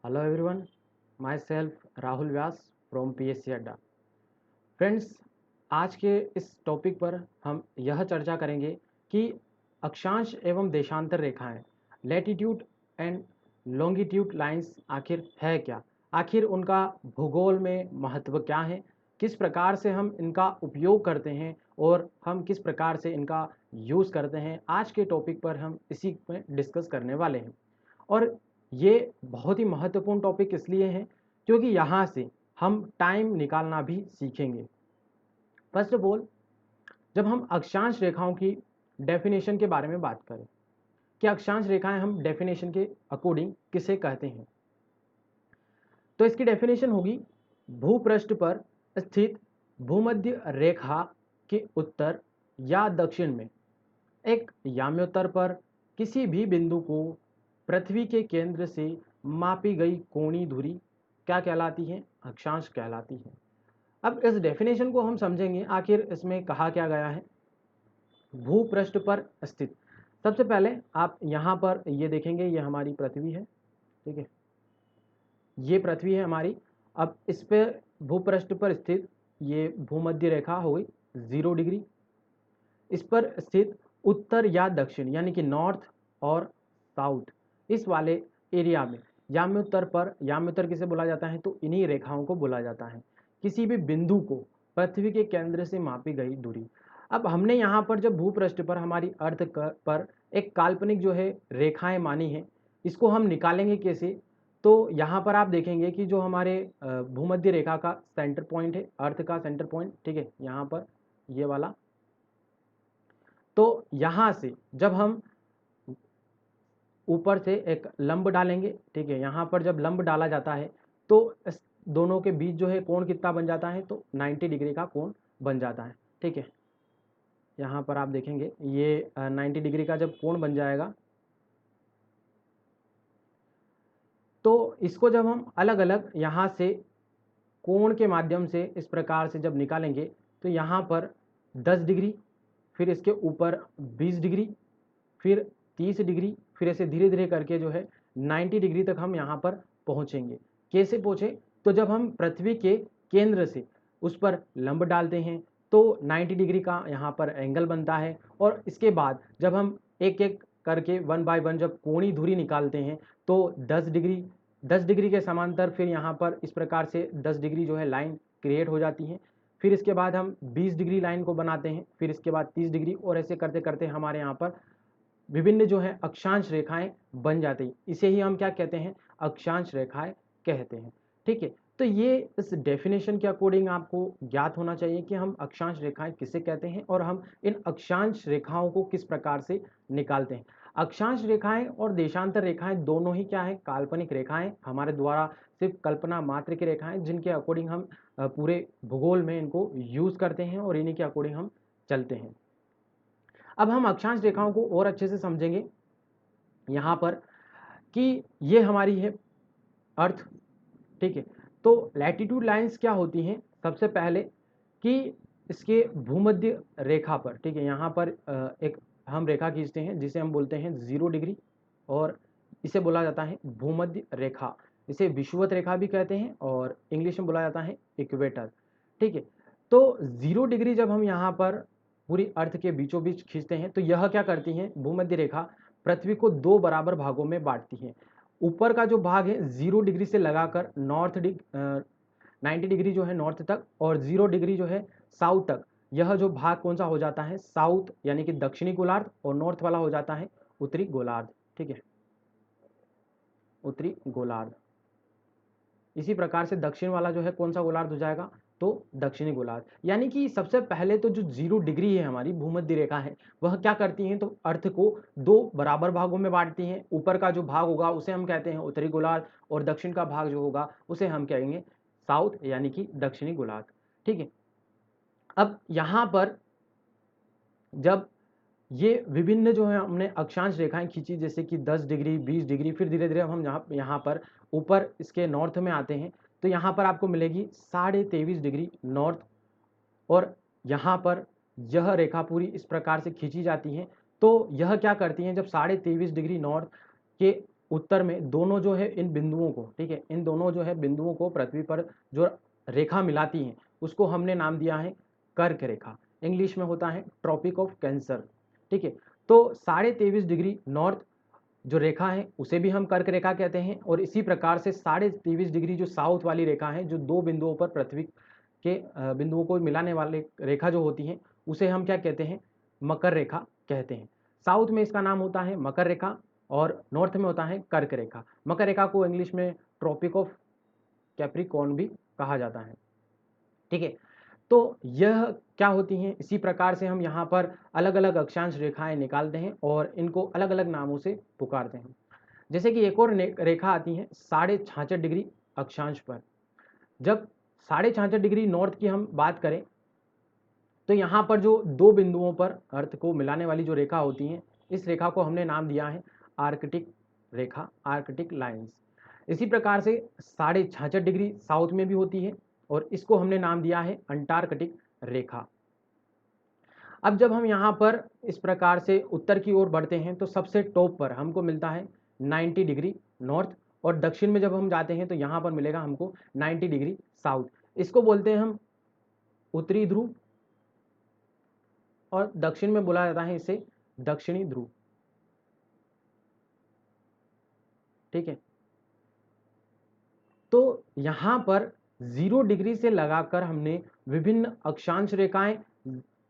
Hello everyone, my self Rahul Vyas from PSC अड्डा। Friends, आज के इस टॉपिक पर हम यह चर्चा करेंगे कि अक्षांश एवं देशांतर रेखाएं, लैटिट्यूड एंड लॉन्गिट्यूड लाइंस आखिर है क्या, आखिर उनका भूगोल में महत्व क्या है, किस प्रकार से हम इनका उपयोग करते हैं और हम किस प्रकार से इनका यूज़ करते हैं। आज के टॉपिक पर हम इसी में डिस्कस करने वाले हैं। और ये बहुत ही महत्वपूर्ण टॉपिक इसलिए है क्योंकि यहाँ से हम टाइम निकालना भी सीखेंगे। फर्स्ट ऑफ ऑल, जब हम अक्षांश रेखाओं की डेफिनेशन के बारे में बात करें कि अक्षांश रेखाएं हम डेफिनेशन के अकॉर्डिंग किसे कहते हैं, तो इसकी डेफिनेशन होगी भूपृष्ठ पर स्थित भूमध्य रेखा के उत्तर या दक्षिण में एक याम्योत्तर पर किसी भी बिंदु को पृथ्वी के केंद्र से मापी गई कोणीय दूरी क्या कहलाती है? अक्षांश कहलाती है। अब इस डेफिनेशन को हम समझेंगे, आखिर इसमें कहा क्या गया है। भूपृष्ठ पर स्थित, सबसे पहले आप यहाँ पर ये देखेंगे, ये हमारी पृथ्वी है, ठीक है, ये पृथ्वी है हमारी। अब इस पे भूपृष्ठ पर स्थित ये भूमध्य रेखा हो गई 0 डिग्री। इस पर स्थित उत्तर या दक्षिण यानी कि नॉर्थ और साउथ, इस वाले एरिया में याम्योत्तर पर, याम्योत्तर किसे बोला जाता है तो इन्हीं रेखाओं को बोला जाता है, किसी भी बिंदु को पृथ्वी के केंद्र से मापी गई दूरी। अब हमने यहाँ पर जब भूपृष्ठ पर हमारी अर्थ पर एक काल्पनिक जो है रेखाएं मानी है, इसको हम निकालेंगे कैसे? तो यहाँ पर आप देखेंगे कि जो हमारे भूमध्य रेखा का सेंटर पॉइंट है, अर्थ का सेंटर पॉइंट, ठीक है, यहाँ पर ये वाला। तो यहाँ से जब हम ऊपर से एक लंब डालेंगे, ठीक है, यहाँ पर जब लंब डाला जाता है तो इस दोनों के बीच जो है कोण कितना बन जाता है, तो 90 डिग्री का कोण बन जाता है, ठीक है। यहाँ पर आप देखेंगे ये 90 डिग्री का जब कोण बन जाएगा तो इसको जब हम अलग अलग यहाँ से कोण के माध्यम से इस प्रकार से जब निकालेंगे तो यहाँ पर 10 डिग्री, फिर इसके ऊपर 20 डिग्री, फिर 30 डिग्री, फिर ऐसे धीरे धीरे करके जो है 90 डिग्री तक हम यहाँ पर पहुँचेंगे। कैसे पहुँचे? तो जब हम पृथ्वी के केंद्र से उस पर लंब डालते हैं तो 90 डिग्री का यहाँ पर एंगल बनता है, और इसके बाद जब हम एक एक करके 1 बाय 1 जब कोणीय दूरी निकालते हैं तो 10 डिग्री के समांतर फिर यहाँ पर इस प्रकार से 10 डिग्री जो है लाइन क्रिएट हो जाती है। फिर इसके बाद हम 20 डिग्री लाइन को बनाते हैं, फिर इसके बाद 30 डिग्री, और ऐसे करते करते हमारे यहाँ पर विभिन्न जो है अक्षांश रेखाएं बन जाती हैं। इसे ही हम क्या कहते हैं? अक्षांश रेखाएं कहते हैं, ठीक है। तो ये इस डेफिनेशन के अकॉर्डिंग आपको ज्ञात होना चाहिए कि हम अक्षांश रेखाएं किसे कहते हैं और हम इन अक्षांश रेखाओं को किस प्रकार से निकालते हैं। अक्षांश रेखाएं और देशांतर रेखाएं दोनों ही क्या है? काल्पनिक रेखाएं, हमारे द्वारा सिर्फ कल्पना मात्र की रेखाएं, जिनके अकॉर्डिंग हम पूरे भूगोल में इनको यूज करते हैं और इन्हीं के अकॉर्डिंग हम चलते हैं। अब हम अक्षांश रेखाओं को और अच्छे से समझेंगे यहाँ पर कि ये हमारी है अर्थ, ठीक है। तो लैटिट्यूड लाइंस क्या होती हैं? सबसे पहले कि इसके भूमध्य रेखा पर, ठीक है, यहाँ पर एक हम रेखा खींचते हैं जिसे हम बोलते हैं 0 डिग्री, और इसे बोला जाता है भूमध्य रेखा। इसे विषुवत रेखा भी कहते हैं और इंग्लिश में बोला जाता है इक्वेटर, ठीक है। तो 0 डिग्री जब हम यहाँ पर पूरी अर्थ के बीचों बीच खींचते हैं तो यह क्या करती है? भूमध्य रेखा पृथ्वी को 2 बराबर भागों में बांटती है। ऊपर का जो भाग है 0 डिग्री से लगाकर 90 डिग्री जो है नॉर्थ तक, और 0 डिग्री जो है साउथ तक, यह जो भाग कौन सा हो जाता है? साउथ यानी कि दक्षिणी गोलार्ध, और नॉर्थ वाला हो जाता है उत्तरी गोलार्ध, ठीक है, उत्तरी गोलार्ध। इसी प्रकार से दक्षिण वाला जो है कौन सा गोलार्ध हो जाएगा? तो दक्षिणी गोलार्ध। यानी कि सबसे पहले तो जो 0 डिग्री है हमारी भूमध्य रेखा है, वह क्या करती है? तो अर्थ को 2 बराबर भागों में बांटती है। ऊपर का जो भाग होगा उसे हम कहते हैं उत्तरी गोलार्ध, और दक्षिण का भाग जो होगा उसे हम कहेंगे साउथ यानी कि दक्षिणी गोलार्ध, ठीक है। अब यहाँ पर जब ये विभिन्न जो है हमने अक्षांश रेखाएं खींची, जैसे कि 10 डिग्री, 20 डिग्री, फिर धीरे धीरे हम यहाँ पर ऊपर इसके नॉर्थ में आते हैं तो यहाँ पर आपको मिलेगी 23.5 डिग्री नॉर्थ, और यहाँ पर यह रेखा पूरी इस प्रकार से खींची जाती है। तो यह क्या करती है? जब 23.5 डिग्री नॉर्थ के उत्तर में दोनों जो है इन बिंदुओं को, ठीक है, इन दोनों जो है बिंदुओं को पृथ्वी पर जो रेखा मिलाती हैं उसको हमने नाम दिया है कर्क रेखा। इंग्लिश में होता है ट्रॉपिक ऑफ कैंसर, ठीक है। तो 23.5 डिग्री नॉर्थ जो रेखा है उसे भी हम कर्क रेखा कहते हैं, और इसी प्रकार से 23.5 डिग्री जो साउथ वाली रेखा है, जो दो बिंदुओं पर पृथ्वी के बिंदुओं को मिलाने वाले रेखा जो होती है उसे हम क्या कहते हैं, मकर रेखा कहते हैं। साउथ में इसका नाम होता है मकर रेखा और नॉर्थ में होता है कर्क रेखा। मकर रेखा को इंग्लिश में ट्रॉपिक ऑफ कैप्रिकॉर्न भी कहा जाता है, ठीक है। तो यह क्या होती हैं, इसी प्रकार से हम यहाँ पर अलग अलग अक्षांश रेखाएं निकालते हैं और इनको अलग अलग नामों से पुकारते हैं। जैसे कि एक और रेखा आती है 66.5 डिग्री अक्षांश पर। जब 66.5 डिग्री नॉर्थ की हम बात करें तो यहाँ पर जो दो बिंदुओं पर अर्थ को मिलाने वाली जो रेखा होती है, इस रेखा को हमने नाम दिया है आर्कटिक रेखा, आर्कटिक लाइंस। इसी प्रकार से 66.5 डिग्री साउथ में भी होती है और इसको हमने नाम दिया है अंटार्कटिक रेखा। अब जब हम यहाँ पर इस प्रकार से उत्तर की ओर बढ़ते हैं तो सबसे टॉप पर हमको मिलता है 90 डिग्री नॉर्थ, और दक्षिण में जब हम जाते हैं तो यहाँ पर मिलेगा हमको 90 डिग्री साउथ। इसको बोलते हैं हम उत्तरी ध्रुव, और दक्षिण में बोला जाता है इसे दक्षिणी ध्रुव, ठीक है। तो यहाँ पर 0 डिग्री से लगाकर हमने विभिन्न अक्षांश रेखाएं,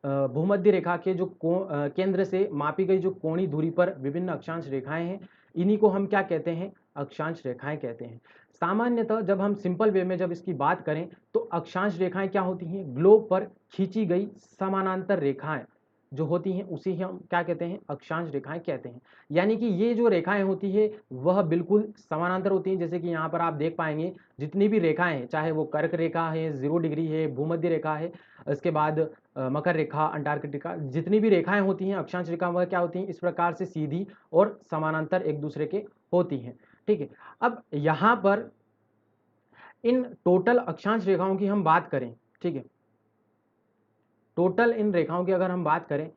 भूमध्य रेखा के जो केंद्र से मापी गई जो कोणीय दूरी पर विभिन्न अक्षांश रेखाएं हैं, इन्हीं को हम क्या कहते हैं, अक्षांश रेखाएं कहते हैं। सामान्यतः जब हम सिंपल वे में जब इसकी बात करें तो अक्षांश रेखाएं क्या होती हैं, ग्लोब पर खींची गई समानांतर रेखाएं जो होती हैं उसी हम क्या कहते हैं, अक्षांश रेखाएं कहते हैं। यानी कि ये जो रेखाएं होती है वह बिल्कुल समानांतर होती हैं। जैसे कि यहाँ पर आप देख पाएंगे जितनी भी रेखाएं हैं, चाहे वो कर्क रेखा है, 0 डिग्री है, भूमध्य रेखा है, इसके बाद मकर रेखा, अंटार्कटिका, जितनी भी रेखाएं होती हैं अक्षांश रेखा वह क्या होती हैं, इस प्रकार से सीधी और समानांतर एक दूसरे के होती हैं, ठीक है। अब यहाँ पर इन टोटल अक्षांश रेखाओं की हम बात करें, ठीक है, टोटल इन रेखाओं की अगर हम बात करें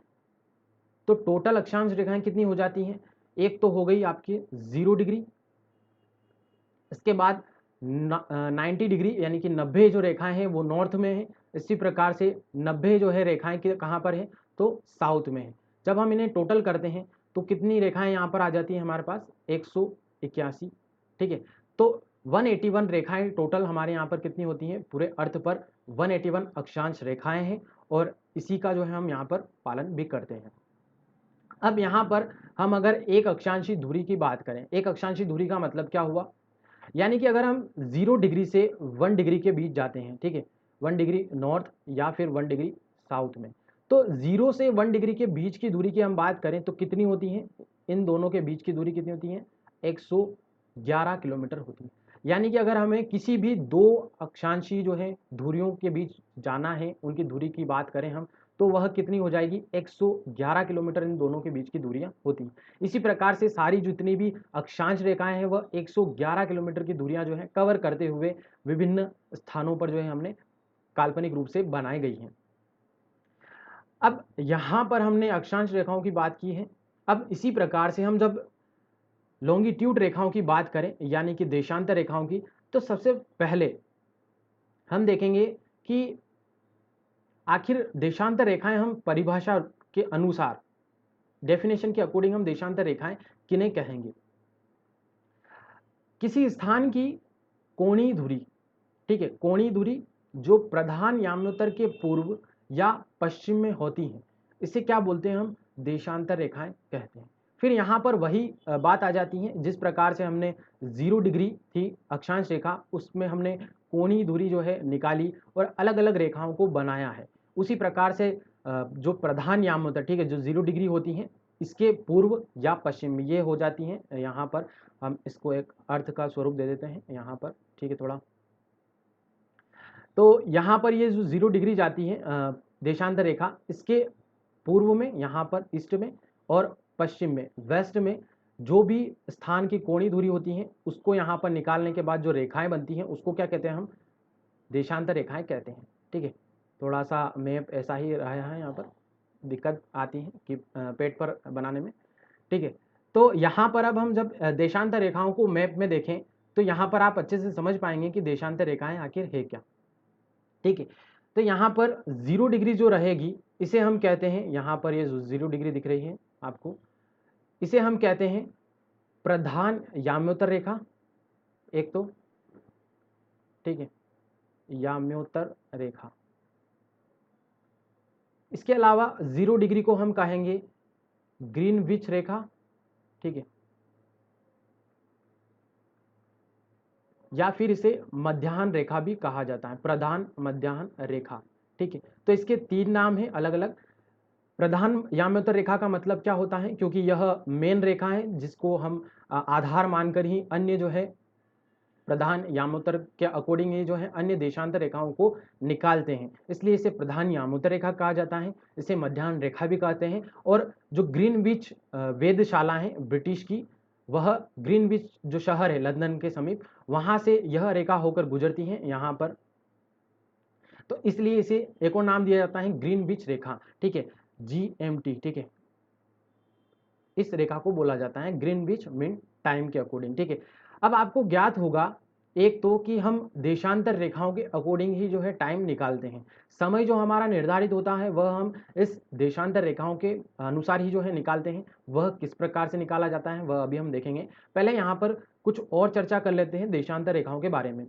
तो टोटल अक्षांश रेखाएं कितनी हो जाती हैं, एक तो हो गई आपकी 0 डिग्री, इसके बाद 90 डिग्री यानी कि 90 जो रेखाएं हैं वो नॉर्थ में है, इसी प्रकार से 90 जो है रेखाएं कहाँ पर है, तो साउथ में है। जब हम इन्हें टोटल करते हैं तो कितनी रेखाएं यहाँ पर आ जाती हैं हमारे पास, 181, ठीक है। तो 181 रेखाएं टोटल हमारे यहाँ पर कितनी होती हैं, पूरे अर्थ पर 181 अक्षांश रेखाएं हैं, और इसी का जो है हम यहाँ पर पालन भी करते हैं। अब यहाँ पर हम अगर एक अक्षांशी दूरी की बात करें, एक अक्षांशी दूरी का मतलब क्या हुआ, यानी कि अगर हम 0 डिग्री से 1 डिग्री के बीच जाते हैं, ठीक है, 1 डिग्री नॉर्थ या फिर 1 डिग्री साउथ में, तो 0 से 1 डिग्री के बीच की दूरी की हम बात करें तो कितनी होती है, इन दोनों के बीच की दूरी कितनी होती है, 111 किलोमीटर होती है। यानी कि अगर हमें किसी भी दो अक्षांशी जो है दूरियों के बीच जाना है, उनकी दूरी की बात करें हम, तो वह कितनी हो जाएगी, 111 किलोमीटर इन दोनों के बीच की दूरियां होती हैं। इसी प्रकार से सारी जितनी भी अक्षांश रेखाएं हैं वह 111 किलोमीटर की दूरियां जो है कवर करते हुए विभिन्न स्थानों पर जो है हमने काल्पनिक रूप से बनाई गई हैं। अब यहाँ पर हमने अक्षांश रेखाओं की बात की है। अब इसी प्रकार से हम जब लॉन्गिट्यूड रेखाओं की बात करें यानी कि देशांतर रेखाओं की, तो सबसे पहले हम देखेंगे कि आखिर देशांतर रेखाएं हम परिभाषा के अनुसार, डेफिनेशन के अकॉर्डिंग हम देशांतर रेखाएं किन्हें कहेंगे, किसी स्थान की कोणीय धुरी, ठीक है, कोणीय धुरी जो प्रधान याम्योत्तर के पूर्व या पश्चिम में होती हैं, इसे क्या बोलते हैं हम, देशांतर रेखाएं कहते हैं। फिर यहाँ पर वही बात आ जाती है जिस प्रकार से हमने 0 डिग्री थी अक्षांश रेखा, उसमें हमने कोणीय धुरी जो है निकाली और अलग अलग रेखाओं को बनाया है। उसी प्रकार से जो प्रधान याम्योत्तर, ठीक है, जो 0 डिग्री होती हैं इसके पूर्व या पश्चिम में ये हो जाती हैं। यहाँ पर हम इसको एक अर्थ का स्वरूप दे देते हैं यहाँ पर, ठीक है, थोड़ा। तो यहाँ पर ये जो 0 डिग्री जाती है देशांतर रेखा, इसके पूर्व में यहाँ पर ईस्ट में और पश्चिम में वेस्ट में जो भी स्थान की कोणीय धुरी होती हैं उसको यहाँ पर निकालने के बाद जो रेखाएं बनती हैं उसको क्या कहते हैं हम, देशांतर रेखाएं कहते हैं, ठीक है। थोड़ा सा मैप ऐसा ही रहा है, यहाँ पर दिक्कत आती है कि पेट पर बनाने में, ठीक है। तो यहाँ पर अब हम जब देशांतर रेखाओं को मैप में देखें तो यहाँ पर आप अच्छे से समझ पाएंगे कि देशांतर रेखाएं आखिर है क्या। ठीक है, तो यहाँ पर 0 डिग्री जो रहेगी इसे हम कहते हैं, यहाँ पर ये 0 डिग्री दिख रही है आपको, इसे हम कहते हैं प्रधान याम्योत्तर रेखा, एक तो ठीक है याम्योत्तर रेखा। इसके अलावा 0 डिग्री को हम कहेंगे ग्रीनविच रेखा, ठीक है, या फिर इसे मध्याह्न रेखा भी कहा जाता है, प्रधान मध्याह्न रेखा। ठीक है, तो इसके 3 नाम हैं अलग अलग। प्रधान याम्योत्तर रेखा का मतलब क्या होता है, क्योंकि यह मेन रेखा है जिसको हम आधार मानकर ही अन्य जो है प्रधान यामोत्तर के अकॉर्डिंग ही जो है अन्य देशांतर रेखाओं को निकालते हैं, इसलिए इसे प्रधान यामोत्तर रेखा कहा जाता है, इसे मध्याह्न रेखा भी कहते हैं। और जो ग्रीनविच वेधशाला है ब्रिटिश की, वह ग्रीनविच जो शहर है लंदन के समीप, वहां से यह रेखा होकर गुजरती है यहाँ पर, तो इसलिए इसे एक और नाम दिया जाता है ग्रीनविच रेखा। ठीक है, GMT, ठीक है, इस रेखा को बोला जाता है ग्रीनविच मीन टाइम के अकॉर्डिंग। ठीक है, अब आपको ज्ञात होगा एक तो कि हम देशांतर रेखाओं के अकॉर्डिंग ही जो है टाइम निकालते हैं, समय जो हमारा निर्धारित होता है वह हम इस देशांतर रेखाओं के अनुसार ही जो है निकालते हैं। वह किस प्रकार से निकाला जाता है वह अभी हम देखेंगे, पहले यहाँ पर कुछ और चर्चा कर लेते हैं देशांतर रेखाओं के बारे में।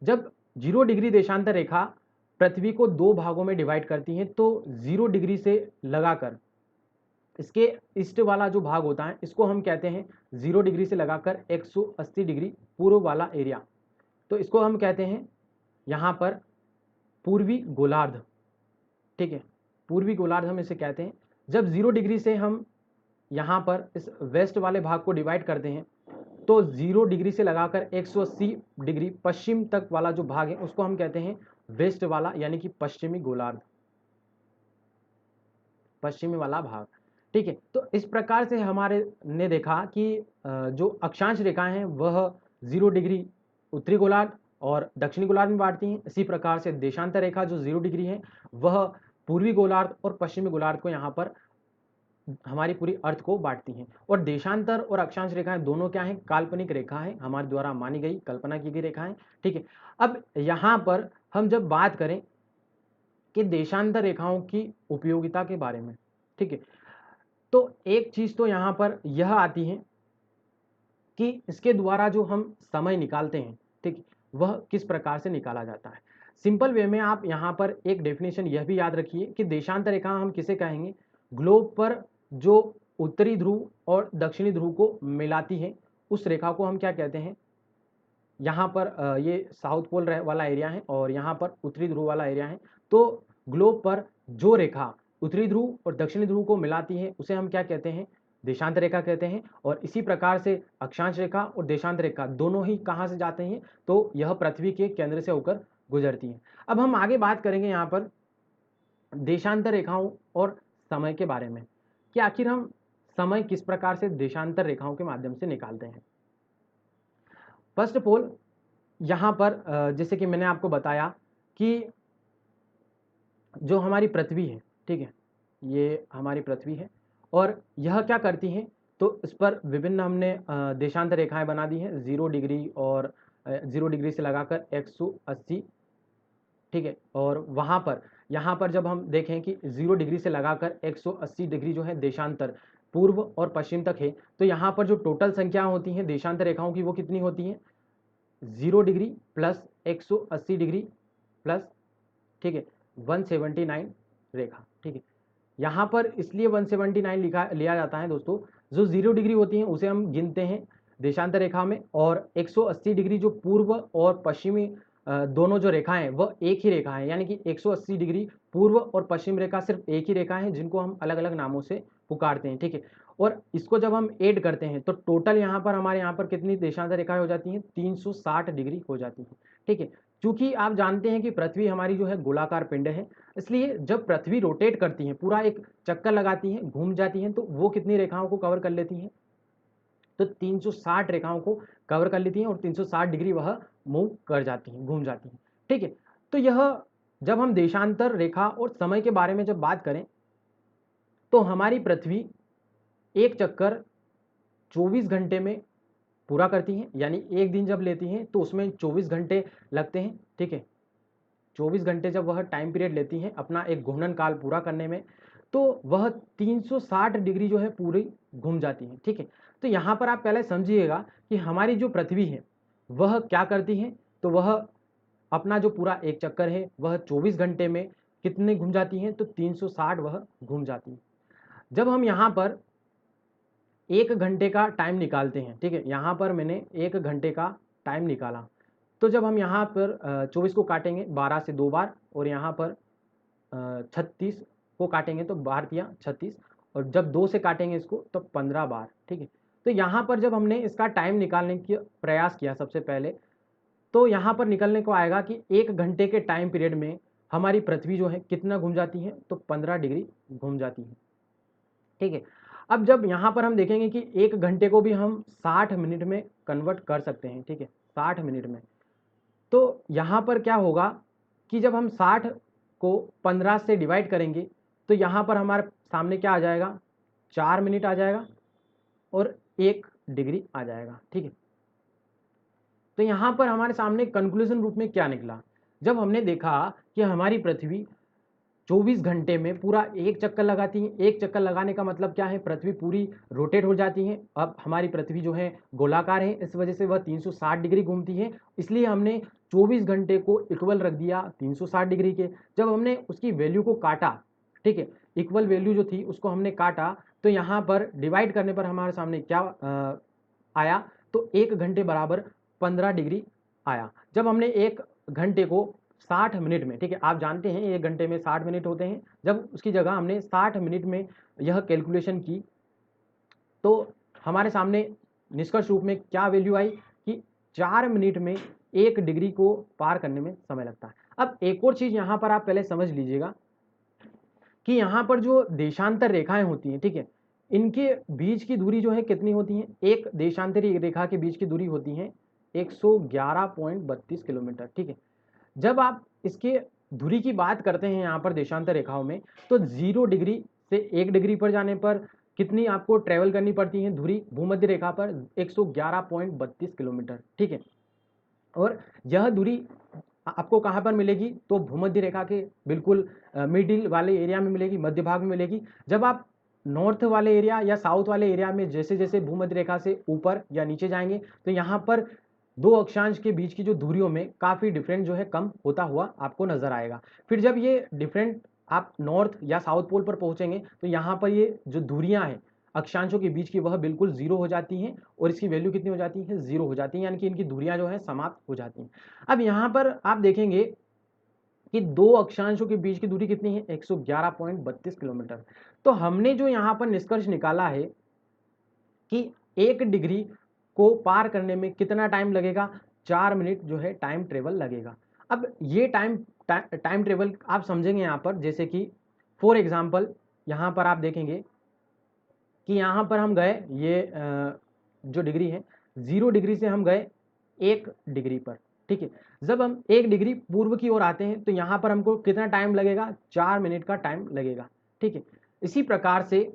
जब 0 डिग्री देशांतर रेखा पृथ्वी को 2 भागों में डिवाइड करती है तो 0 डिग्री से लगाकर इसके ईस्ट वाला जो भाग होता है इसको हम कहते हैं 0 डिग्री से लगाकर 180 डिग्री पूर्व वाला एरिया, तो इसको हम कहते हैं यहाँ पर पूर्वी गोलार्ध। ठीक है, पूर्वी गोलार्ध हम इसे कहते हैं। जब 0 डिग्री से हम यहाँ पर इस वेस्ट वाले भाग को डिवाइड करते हैं तो 0 डिग्री से लगाकर 180 डिग्री पश्चिम तक वाला जो भाग है उसको हम कहते हैं वेस्ट वाला, यानी कि पश्चिमी गोलार्ध, पश्चिमी वाला भाग। ठीक है, तो इस प्रकार से हमारे ने देखा कि जो अक्षांश रेखाएं हैं वह 0 डिग्री उत्तरी गोलार्ध और दक्षिणी गोलार्ध में बांटती हैं। इसी प्रकार से देशांतर रेखा जो 0 डिग्री है वह पूर्वी गोलार्ध और पश्चिमी गोलार्ध को यहाँ पर हमारी पूरी अर्थ को बांटती हैं। और देशांतर और अक्षांश रेखाएं दोनों क्या हैं, काल्पनिक रेखा है, हमारे द्वारा मानी गई कल्पना की गई रेखाएं। ठीक है, अब यहाँ पर हम जब बात करें कि देशांतर रेखाओं की उपयोगिता के बारे में, ठीक है, तो एक चीज तो यहाँ पर यह आती है कि इसके द्वारा जो हम समय निकालते हैं, ठीक, वह किस प्रकार से निकाला जाता है। सिंपल वे में आप यहाँ पर एक डेफिनेशन यह भी याद रखिए कि देशांतर रेखा हम किसे कहेंगे, ग्लोब पर जो उत्तरी ध्रुव और दक्षिणी ध्रुव को मिलाती है उस रेखा को हम क्या कहते हैं। यहाँ पर ये साउथ पोल वाला एरिया है और यहाँ पर उत्तरी ध्रुव वाला एरिया है, तो ग्लोब पर जो रेखा उत्तरी ध्रुव और दक्षिणी ध्रुव को मिलाती है उसे हम क्या कहते हैं, देशांत रेखा कहते हैं। और इसी प्रकार से अक्षांश रेखा और देशांत रेखा दोनों ही कहाँ से जाते हैं, तो यह पृथ्वी के केंद्र से होकर गुजरती हैं। अब हम आगे बात करेंगे यहाँ पर देशांतर रेखाओं और समय के बारे में कि आखिर हम समय किस प्रकार से देशांतर रेखाओं के माध्यम से निकालते हैं। फर्स्ट ऑफ ऑल यहाँ पर जैसे कि मैंने आपको बताया कि जो हमारी पृथ्वी है, ठीक है, ये हमारी पृथ्वी है और यह क्या करती है, तो इस पर विभिन्न हमने देशांतर रेखाएं बना दी हैं 0 डिग्री और 0 डिग्री से लगाकर 180। ठीक है, और वहाँ पर यहाँ पर जब हम देखें कि 0 डिग्री से लगाकर 180 डिग्री जो है देशांतर पूर्व और पश्चिम तक है, तो यहाँ पर जो टोटल संख्या होती हैं देशांतर रेखाओं की वो कितनी होती हैं, 0 डिग्री प्लस 180 डिग्री प्लस, ठीक है, 179 रेखा। ठीक है, यहाँ पर इसलिए 179 लिया जाता है दोस्तों, जो 0 डिग्री होती है उसे हम गिनते हैं देशांतर रेखा में, और 180 डिग्री जो पूर्व और पश्चिमी दोनों जो रेखाएं हैं वह एक ही रेखा है, यानी कि 180 डिग्री पूर्व और पश्चिम रेखा सिर्फ एक ही रेखा है जिनको हम अलग अलग नामों से पुकारते हैं। ठीक है, और इसको जब हम ऐड करते हैं तो टोटल यहाँ पर हमारे यहाँ पर कितनी देशांतर रेखाएं हो जाती हैं, 360 डिग्री हो जाती हैं। ठीक है, क्योंकि आप जानते हैं कि पृथ्वी हमारी जो है गोलाकार पिंड है, इसलिए जब पृथ्वी रोटेट करती है, पूरा एक चक्कर लगाती है, घूम जाती है, तो वो कितनी रेखाओं को कवर कर लेती हैं, तो 360 रेखाओं को कवर कर लेती हैं और 360 डिग्री वह मूव कर जाती हैं, घूम जाती हैं। ठीक है, तो यह जब हम देशांतर रेखा और समय के बारे में जब बात करें तो हमारी पृथ्वी एक चक्कर 24 घंटे में पूरा करती हैं, यानी एक दिन जब लेती हैं तो उसमें 24 घंटे लगते हैं, ठीक है। 24 घंटे जब वह टाइम पीरियड लेती हैं अपना एक घूर्णन काल पूरा करने में, तो वह 360 डिग्री जो है पूरी घूम जाती हैं, ठीक है। तो यहाँ पर आप पहले समझिएगा कि हमारी जो पृथ्वी है वह क्या करती है, तो वह अपना जो पूरा एक चक्कर है वह 24 घंटे में कितने घूम जाती हैं, तो 360 वह घूम जाती है। जब हम यहाँ पर 1 घंटे का टाइम निकालते हैं, ठीक है, यहाँ पर मैंने 1 घंटे का टाइम निकाला, तो जब हम यहाँ पर 24 को काटेंगे 12 से 2 बार, और यहाँ पर 36 को काटेंगे तो 12×3 = 36, और जब 2 से काटेंगे इसको तो 15 बार, ठीक है। तो यहाँ पर जब हमने इसका टाइम निकालने की प्रयास किया सबसे पहले, तो यहाँ पर निकलने को आएगा कि 1 घंटे के टाइम पीरियड में हमारी पृथ्वी जो है कितना घूम जाती है, तो 15 डिग्री घूम जाती है, ठीक है। अब जब यहाँ पर हम देखेंगे कि 1 घंटे को भी हम 60 मिनट में कन्वर्ट कर सकते हैं, ठीक है, 60 मिनट में, तो यहाँ पर क्या होगा कि जब हम 60 को 15 से डिवाइड करेंगे तो यहाँ पर हमारे सामने क्या आ जाएगा, 4 मिनट आ जाएगा और 1 डिग्री आ जाएगा, ठीक है। तो यहाँ पर हमारे सामने कंक्लूजन रूप में क्या निकला, जब हमने देखा कि हमारी पृथ्वी 24 घंटे में पूरा एक चक्कर लगाती है, एक चक्कर लगाने का मतलब क्या है, पृथ्वी पूरी रोटेट हो जाती है। अब हमारी पृथ्वी जो है गोलाकार है, इस वजह से वह 360 डिग्री घूमती है, इसलिए हमने 24 घंटे को इक्वल रख दिया 360 डिग्री के। जब हमने उसकी वैल्यू को काटा, ठीक है, इक्वल वैल्यू जो थी उसको हमने काटा, तो यहाँ पर डिवाइड करने पर हमारे सामने क्या आया, तो 1 घंटे बराबर 15 डिग्री आया। जब हमने 1 घंटे को 60 मिनट में, ठीक है, आप जानते हैं 1 घंटे में 60 मिनट होते हैं, जब उसकी जगह हमने 60 मिनट में यह कैलकुलेशन की, तो हमारे सामने निष्कर्ष रूप में क्या वैल्यू आई कि 4 मिनट में 1 डिग्री को पार करने में समय लगता है। अब एक और चीज़ यहाँ पर आप पहले समझ लीजिएगा कि यहाँ पर जो देशांतर रेखाएं होती हैं, ठीक है, इनके बीच की दूरी जो है कितनी होती है, एक देशांतरी रेखा के बीच की दूरी होती है 111.32 किलोमीटर, ठीक है। जब आप इसके दूरी की बात करते हैं यहाँ पर देशांतर रेखाओं में, तो 0 डिग्री से 1 डिग्री पर जाने पर कितनी आपको ट्रेवल करनी पड़ती है दूरी भूमध्य रेखा पर, 111.32 किलोमीटर, ठीक है। और यह दूरी आपको कहाँ पर मिलेगी, तो भूमध्य रेखा के बिल्कुल मिडिल वाले एरिया में मिलेगी, मध्य भाग में मिलेगी। जब आप नॉर्थ वाले एरिया या साउथ वाले एरिया में जैसे जैसे भूमध्य रेखा से ऊपर या नीचे जाएंगे, तो यहाँ पर दो अक्षांश के बीच की जो दूरियों में काफ़ी डिफरेंट जो है कम होता हुआ आपको नजर आएगा। फिर जब ये डिफरेंट आप नॉर्थ या साउथ पोल पर पहुंचेंगे, तो यहाँ पर ये जो दूरियां हैं अक्षांशों के बीच की वह बिल्कुल जीरो हो जाती हैं, और इसकी वैल्यू कितनी हो जाती है, जीरो हो जाती है, यानी कि इनकी दूरियां जो है समाप्त हो जाती हैं। अब यहाँ पर आप देखेंगे कि दो अक्षांशों के बीच की दूरी कितनी है, 111.32 किलोमीटर। तो हमने जो यहाँ पर निष्कर्ष निकाला है कि 1 डिग्री को पार करने में कितना टाइम लगेगा, 4 मिनट जो है टाइम ट्रेवल लगेगा। अब ये टाइम ट्रेवल आप समझेंगे यहाँ पर, जैसे कि फॉर एग्जांपल यहाँ पर आप देखेंगे कि यहाँ पर हम गए, ये जो डिग्री है 0 डिग्री से हम गए 1 डिग्री पर, ठीक है। जब हम 1 डिग्री पूर्व की ओर आते हैं तो यहाँ पर हमको कितना टाइम लगेगा, 4 मिनट का टाइम लगेगा, ठीक है। इसी प्रकार से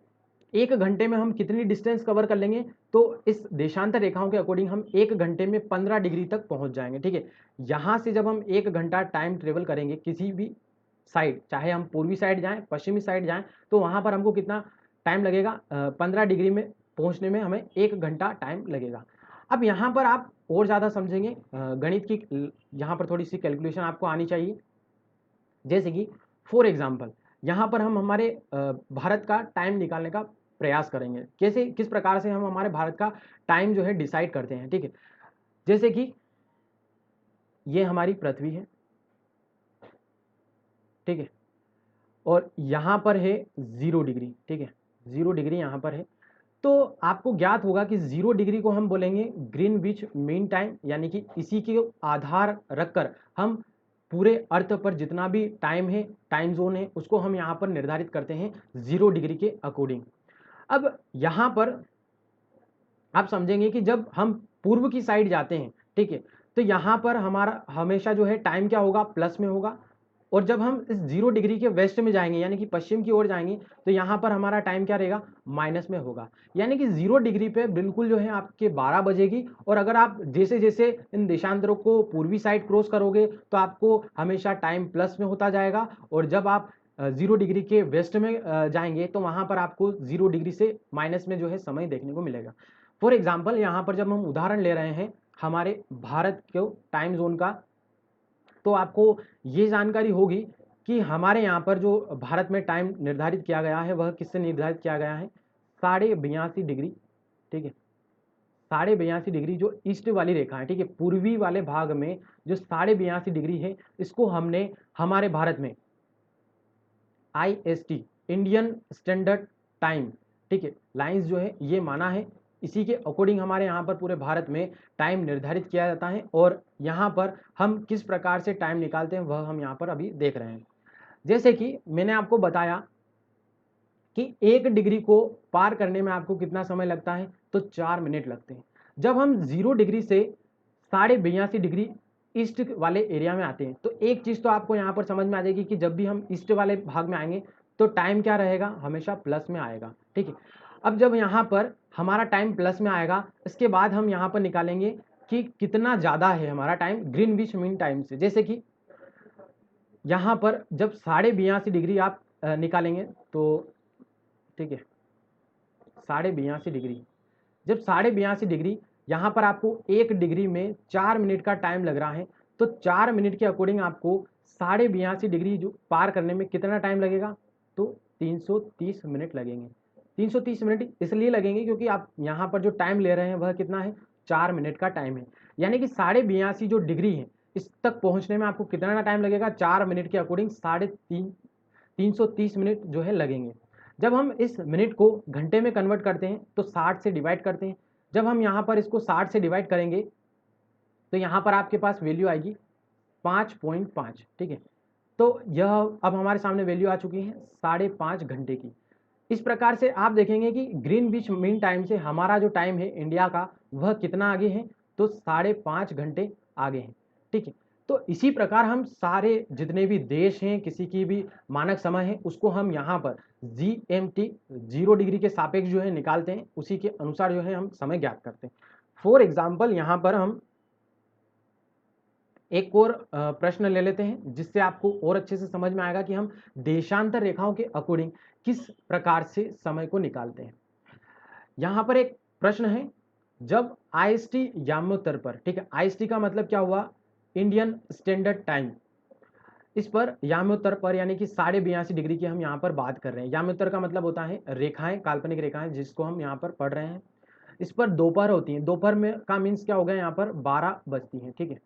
1 घंटे में हम कितनी डिस्टेंस कवर कर लेंगे, तो इस देशांतर रेखाओं के अकॉर्डिंग हम 1 घंटे में 15 डिग्री तक पहुंच जाएंगे, ठीक है। यहाँ से जब हम 1 घंटा टाइम ट्रेवल करेंगे किसी भी साइड, चाहे हम पूर्वी साइड जाएं पश्चिमी साइड जाएं, तो वहाँ पर हमको कितना टाइम लगेगा, 15 डिग्री में पहुँचने में हमें 1 घंटा टाइम लगेगा। अब यहाँ पर आप और ज़्यादा समझेंगे गणित की, यहाँ पर थोड़ी सी कैलकुलेशन आपको आनी चाहिए। जैसे कि फॉर एग्जांपल यहाँ पर हम हमारे भारत का टाइम निकालने का प्रयास करेंगे, कैसे, किस प्रकार से हम हमारे भारत का टाइम जो है डिसाइड करते हैं, ठीक है। जैसे कि ये हमारी पृथ्वी है, ठीक है, और यहाँ पर है 0 डिग्री, ठीक है, 0 डिग्री यहाँ पर है। तो आपको ज्ञात होगा कि 0 डिग्री को हम बोलेंगे ग्रीनविच मीन टाइम, यानी कि इसी के आधार रखकर हम पूरे अर्थ पर जितना भी टाइम है, टाइम जोन है, उसको हम यहाँ पर निर्धारित करते हैं 0 डिग्री के अकॉर्डिंग। अब यहाँ पर आप समझेंगे कि जब हम पूर्व की साइड जाते हैं, ठीक है, तो यहाँ पर हमारा हमेशा जो है टाइम क्या होगा, प्लस में होगा, और जब हम इस 0 डिग्री के वेस्ट में जाएंगे यानी कि पश्चिम की ओर जाएंगे तो यहाँ पर हमारा टाइम क्या रहेगा, माइनस में होगा। यानी कि 0 डिग्री पे बिल्कुल जो है आपके 12 बजेगी, और अगर आप जैसे जैसे इन देशांतरों को पूर्वी साइड क्रॉस करोगे तो आपको हमेशा टाइम प्लस में होता जाएगा, और जब आप 0 डिग्री के वेस्ट में जाएंगे तो वहाँ पर आपको 0 डिग्री से माइनस में जो है समय देखने को मिलेगा। फॉर एग्जाम्पल यहाँ पर जब हम उदाहरण ले रहे हैं हमारे भारत के टाइम जोन का, तो आपको ये जानकारी होगी कि हमारे यहाँ पर जो भारत में टाइम निर्धारित किया गया है वह किससे निर्धारित किया गया है, 82.5 डिग्री। ठीक है, 82.5 डिग्री जो ईस्ट वाली रेखा है, ठीक है, पूर्वी वाले भाग में जो 82.5 डिग्री है, इसको हमने हमारे भारत में IST इंडियन स्टैंडर्ड टाइम, ठीक है, लाइंस जो है ये माना है। इसी के अकॉर्डिंग हमारे यहाँ पर पूरे भारत में टाइम निर्धारित किया जाता है, और यहाँ पर हम किस प्रकार से टाइम निकालते हैं वह हम यहाँ पर अभी देख रहे हैं। जैसे कि मैंने आपको बताया कि 1 डिग्री को पार करने में आपको कितना समय लगता है, तो 4 मिनट लगते हैं। जब हम 0 डिग्री से 82.5 डिग्री ईस्ट वाले एरिया में आते हैं तो एक चीज़ तो आपको यहाँ पर समझ में आ जाएगी कि जब भी हम ईस्ट वाले भाग में आएंगे तो टाइम क्या रहेगा, हमेशा प्लस में आएगा। ठीक है, अब जब यहाँ पर हमारा टाइम प्लस में आएगा, इसके बाद हम यहाँ पर निकालेंगे कि कितना ज़्यादा है हमारा टाइम ग्रीनविच मीन टाइम से। जैसे कि यहाँ पर जब 82.5 डिग्री आप निकालेंगे तो, ठीक है, 82.5 डिग्री, जब 82.5 डिग्री यहाँ पर आपको 1 डिग्री में 4 मिनट का टाइम लग रहा है, तो 4 मिनट के अकॉर्डिंग आपको 82.5 डिग्री जो पार करने में कितना टाइम लगेगा, तो 330 मिनट लगेंगे। 330 मिनट इसलिए लगेंगे क्योंकि आप यहाँ पर जो टाइम ले रहे हैं वह कितना है, 4 मिनट का टाइम है। यानी कि 82.5 जो डिग्री है इस तक पहुँचने में आपको कितना टाइम लगेगा, 4 मिनट के अकॉर्डिंग 330 मिनट जो है लगेंगे। जब हम इस मिनट को घंटे में कन्वर्ट करते हैं तो 60 से डिवाइड करते हैं। जब हम यहाँ पर इसको 60 से डिवाइड करेंगे तो यहाँ पर आपके पास वैल्यू आएगी 5.5। ठीक है, तो यह अब हमारे सामने वैल्यू आ चुकी है 5.5 घंटे की। इस प्रकार से आप देखेंगे कि ग्रीनविच मीन टाइम से हमारा जो टाइम है इंडिया का वह कितना आगे है, तो 5.5 घंटे आगे हैं। ठीक है, तो इसी प्रकार हम सारे जितने भी देश हैं किसी की भी मानक समय है उसको हम यहाँ पर GMT 0 डिग्री के सापेक्ष जो है निकालते हैं, उसी के अनुसार जो है हम समय ज्ञात करते हैं। फॉर एग्जाम्पल यहाँ पर हम एक और प्रश्न ले लेते हैं जिससे आपको और अच्छे से समझ में आएगा कि हम देशांतर रेखाओं के अकॉर्डिंग किस प्रकार से समय को निकालते हैं। यहाँ पर एक प्रश्न है, जब IST याम्योत्तर पर, ठीक है, IST का मतलब क्या हुआ, इंडियन स्टैंडर्ड टाइम, इस पर याम्योत्तर पर यानी कि 82.5 डिग्री की हम यहाँ पर बात कर रहे हैं। याम्योत्तर का मतलब होता है रेखाएं, काल्पनिक रेखाएं जिसको हम यहाँ पर पढ़ रहे हैं। इस पर दोपहर होती है, दोपहर में का मीन्स क्या हो गया, यहाँ पर 12 बजती हैं। ठीक है,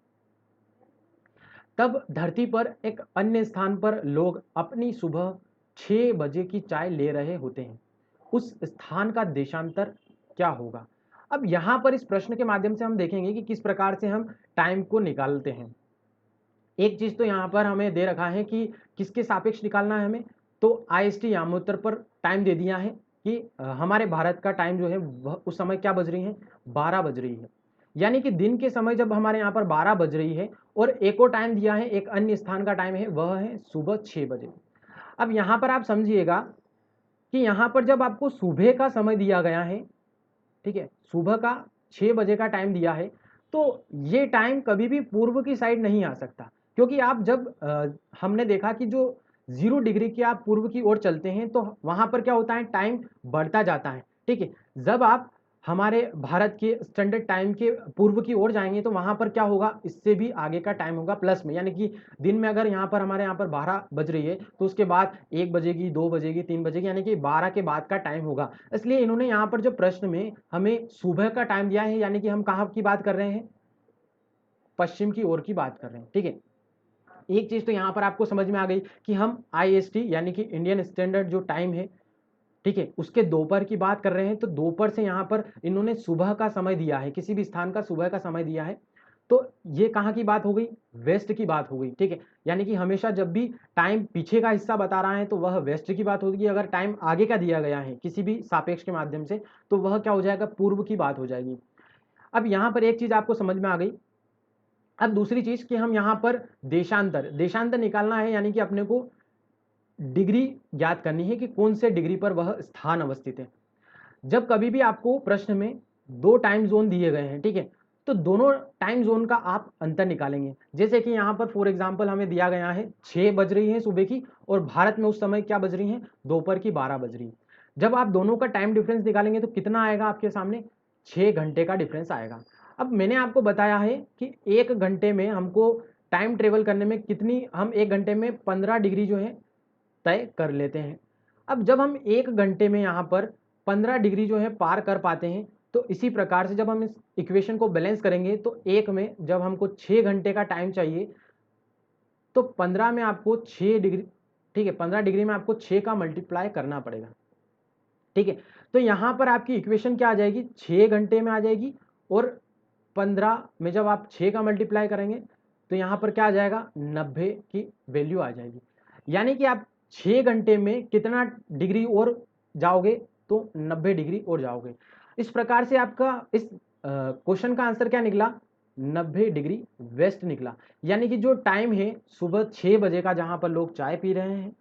तब धरती पर एक अन्य स्थान पर लोग अपनी सुबह 6 बजे की चाय ले रहे होते हैं, उस स्थान का देशांतर क्या होगा। अब यहाँ पर इस प्रश्न के माध्यम से हम देखेंगे कि किस प्रकार से हम टाइम को निकालते हैं। एक चीज तो यहाँ पर हमें दे रखा है कि किसके सापेक्ष निकालना है हमें, तो IST यामोत्तर पर टाइम दे दिया है कि हमारे भारत का टाइम जो है वह उस समय क्या बज रही है, 12 बज रही है। यानी कि दिन के समय जब हमारे यहाँ पर 12 बज रही है और एक और टाइम दिया है, एक अन्य स्थान का टाइम है, वह है सुबह 6 बजे। अब यहाँ पर आप समझिएगा कि यहाँ पर जब आपको सुबह का समय दिया गया है, ठीक है, सुबह का 6 बजे का टाइम दिया है, तो ये टाइम कभी भी पूर्व की साइड नहीं आ सकता, क्योंकि आप जब हमने देखा कि जो 0 डिग्री के आप पूर्व की ओर चलते हैं तो वहां पर क्या होता है, टाइम बढ़ता जाता है। ठीक है, जब आप हमारे भारत के स्टैंडर्ड टाइम के पूर्व की ओर जाएंगे तो वहां पर क्या होगा, इससे भी आगे का टाइम होगा प्लस में। यानी कि दिन में अगर यहाँ पर हमारे यहाँ पर 12 बज रही है तो उसके बाद 1 बजेगी, 2 बजेगी, 3 बजेगी, यानी कि 12 के बाद का टाइम होगा। इसलिए इन्होंने यहाँ पर जो प्रश्न में हमें सुबह का टाइम दिया है, यानी कि हम कहाँ की बात कर रहे हैं, पश्चिम की ओर की बात कर रहे हैं। ठीक है, एक चीज तो यहाँ पर आपको समझ में आ गई कि हम IST यानी कि इंडियन स्टैंडर्ड जो टाइम है, ठीक है, उसके दोपहर की बात कर रहे हैं, तो दोपहर से यहाँ पर इन्होंने सुबह का समय दिया है, किसी भी स्थान का सुबह का समय दिया है, तो ये कहाँ की बात हो गई, वेस्ट की बात हो गई। ठीक है, यानी कि हमेशा जब भी टाइम पीछे का हिस्सा बता रहा है तो वह वेस्ट की बात होगी, अगर टाइम आगे का दिया गया है किसी भी सापेक्ष के माध्यम से तो वह क्या हो जाएगा, पूर्व की बात हो जाएगी। अब यहाँ पर एक चीज आपको समझ में आ गई अब दूसरी चीज कि हम यहाँ पर देशांतर देशांतर निकालना है, यानी कि अपने को डिग्री ज्ञात करनी है कि कौन से डिग्री पर वह स्थान अवस्थित है। जब कभी भी आपको प्रश्न में दो टाइम जोन दिए गए हैं, ठीक है, तो दोनों टाइम जोन का आप अंतर निकालेंगे। जैसे कि यहाँ पर फॉर एग्जांपल हमें दिया गया है 6 बज रही है सुबह की, और भारत में उस समय क्या बज रही है, दोपहर की 12 बज रही है। जब आप दोनों का टाइम डिफरेंस निकालेंगे तो कितना आएगा आपके सामने, 6 घंटे का डिफरेंस आएगा। अब मैंने आपको बताया है कि 1 घंटे में हमको टाइम ट्रेवल करने में कितनी, हम 1 घंटे में 15 डिग्री जो है तय कर लेते हैं। अब जब हम 1 घंटे में यहाँ पर 15 डिग्री जो है पार कर पाते हैं, तो इसी प्रकार से जब हम इस इक्वेशन को बैलेंस करेंगे तो एक में जब हमको 6 घंटे का टाइम चाहिए, तो 15 में आपको 6 डिग्री, ठीक है, 15 डिग्री में आपको 6 का मल्टीप्लाई करना पड़ेगा, ठीक है। तो यहाँ पर आपकी इक्वेशन क्या आ जाएगी, 6 घंटे में आ जाएगी, और 15 में जब आप 6 का मल्टीप्लाई करेंगे तो यहाँ पर क्या आ जाएगा, 90 की वैल्यू आ जाएगी। यानी कि आप 6 घंटे में कितना डिग्री और जाओगे, तो 90 डिग्री और जाओगे। इस प्रकार से आपका इस क्वेश्चन का आंसर क्या निकला, 90 डिग्री वेस्ट निकला। यानी कि जो टाइम है सुबह 6 बजे का, जहां पर लोग चाय पी रहे हैं,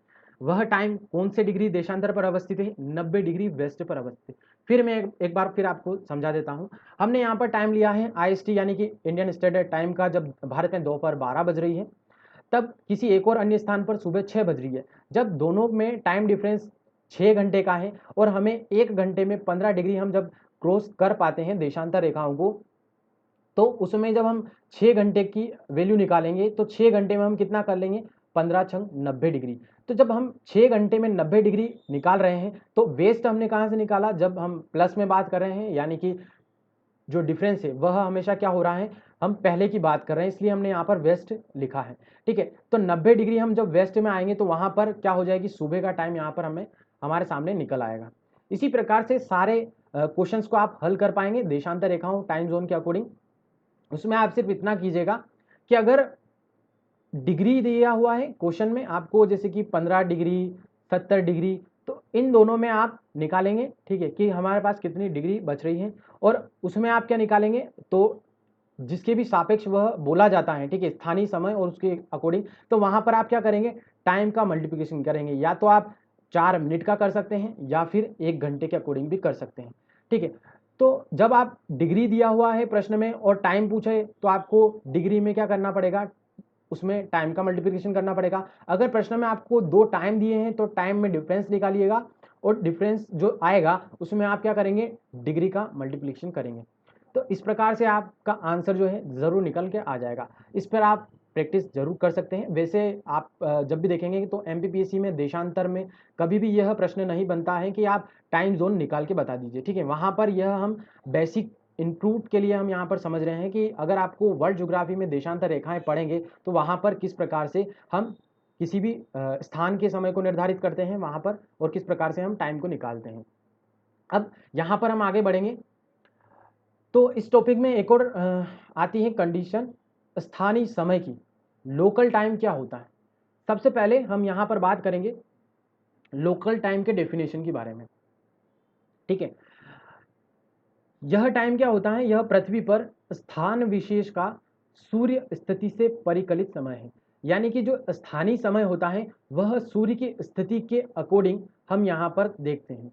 वह टाइम कौन से डिग्री देशांतर पर अवस्थित है, 90 डिग्री वेस्ट पर अवस्थित। फिर मैं एक बार फिर आपको समझा देता हूं। हमने यहाँ पर टाइम लिया है आईएसटी, यानी कि इंडियन स्टैंडर्ड टाइम का, जब भारत में दोपहर 12 बज रही है, तब किसी एक और अन्य स्थान पर सुबह 6 बज रही है। जब दोनों में टाइम डिफरेंस 6 घंटे का है और हमें 1 घंटे में 15 डिग्री हम जब क्रॉस कर पाते हैं देशांतर रेखाओं को, तो उसमें जब हम 6 घंटे की वैल्यू निकालेंगे तो 6 घंटे में हम कितना कर लेंगे, 15 छंग 90 डिग्री। तो जब हम 6 घंटे में 90 डिग्री निकाल रहे हैं, तो वेस्ट हमने कहाँ से निकाला, जब हम प्लस में बात कर रहे हैं, यानी कि जो डिफरेंस है वह हमेशा क्या हो रहा है, हम पहले की बात कर रहे हैं, इसलिए हमने यहाँ पर वेस्ट लिखा है, ठीक है। तो 90 डिग्री हम जब वेस्ट में आएंगे तो वहाँ पर क्या हो जाएगी, सुबह का टाइम यहाँ पर हमें हमारे सामने निकल आएगा। इसी प्रकार से सारे क्वेश्चंस को आप हल कर पाएंगे देशांतर रेखाओं टाइम जोन के अकॉर्डिंग। उसमें आप सिर्फ इतना कीजिएगा कि अगर डिग्री दिया हुआ है क्वेश्चन में आपको, जैसे कि 15 डिग्री 70 डिग्री, तो इन दोनों में आप निकालेंगे, ठीक है, कि हमारे पास कितनी डिग्री बच रही है, और उसमें आप क्या निकालेंगे, तो जिसके भी सापेक्ष वह बोला जाता है, ठीक है, स्थानीय समय और उसके अकॉर्डिंग, तो वहां पर आप क्या करेंगे, टाइम का मल्टीप्लिकेशन करेंगे। या तो आप 4 मिनट का कर सकते हैं या फिर 1 घंटे के अकॉर्डिंग भी कर सकते हैं, ठीक है। तो जब आप डिग्री दिया हुआ है प्रश्न में और टाइम पूछे, तो आपको डिग्री में क्या करना पड़ेगा, उसमें टाइम का मल्टीप्लिकेशन करना पड़ेगा। अगर प्रश्न में आपको 2 टाइम दिए हैं तो टाइम में डिफरेंस निकालिएगा, और डिफरेंस जो आएगा उसमें आप क्या करेंगे, डिग्री का मल्टीप्लिकेशन करेंगे। तो इस प्रकार से आपका आंसर जो है ज़रूर निकल के आ जाएगा। इस पर आप प्रैक्टिस जरूर कर सकते हैं। वैसे आप जब भी देखेंगे तो एमपीपीएससी में देशांतर में कभी भी यह प्रश्न नहीं बनता है कि आप टाइम जोन निकाल के बता दीजिए, ठीक है। वहाँ पर यह हम बेसिक इनपुट के लिए हम यहाँ पर समझ रहे हैं कि अगर आपको वर्ल्ड ज्योग्राफी में देशांतर रेखाएं पढ़ेंगे तो वहाँ पर किस प्रकार से हम किसी भी स्थान के समय को निर्धारित करते हैं वहाँ पर, और किस प्रकार से हम टाइम को निकालते हैं। अब यहाँ पर हम आगे बढ़ेंगे तो इस टॉपिक में एक और आती है कंडीशन स्थानीय समय की। लोकल टाइम क्या होता है, सबसे पहले हम यहाँ पर बात करेंगे लोकल टाइम के डेफिनेशन के बारे में, ठीक है। यह टाइम क्या होता है, यह पृथ्वी पर स्थान विशेष का सूर्य स्थिति से परिकलित समय है। यानी कि जो स्थानीय समय होता है वह सूर्य की स्थिति के अकॉर्डिंग हम यहाँ पर देखते हैं।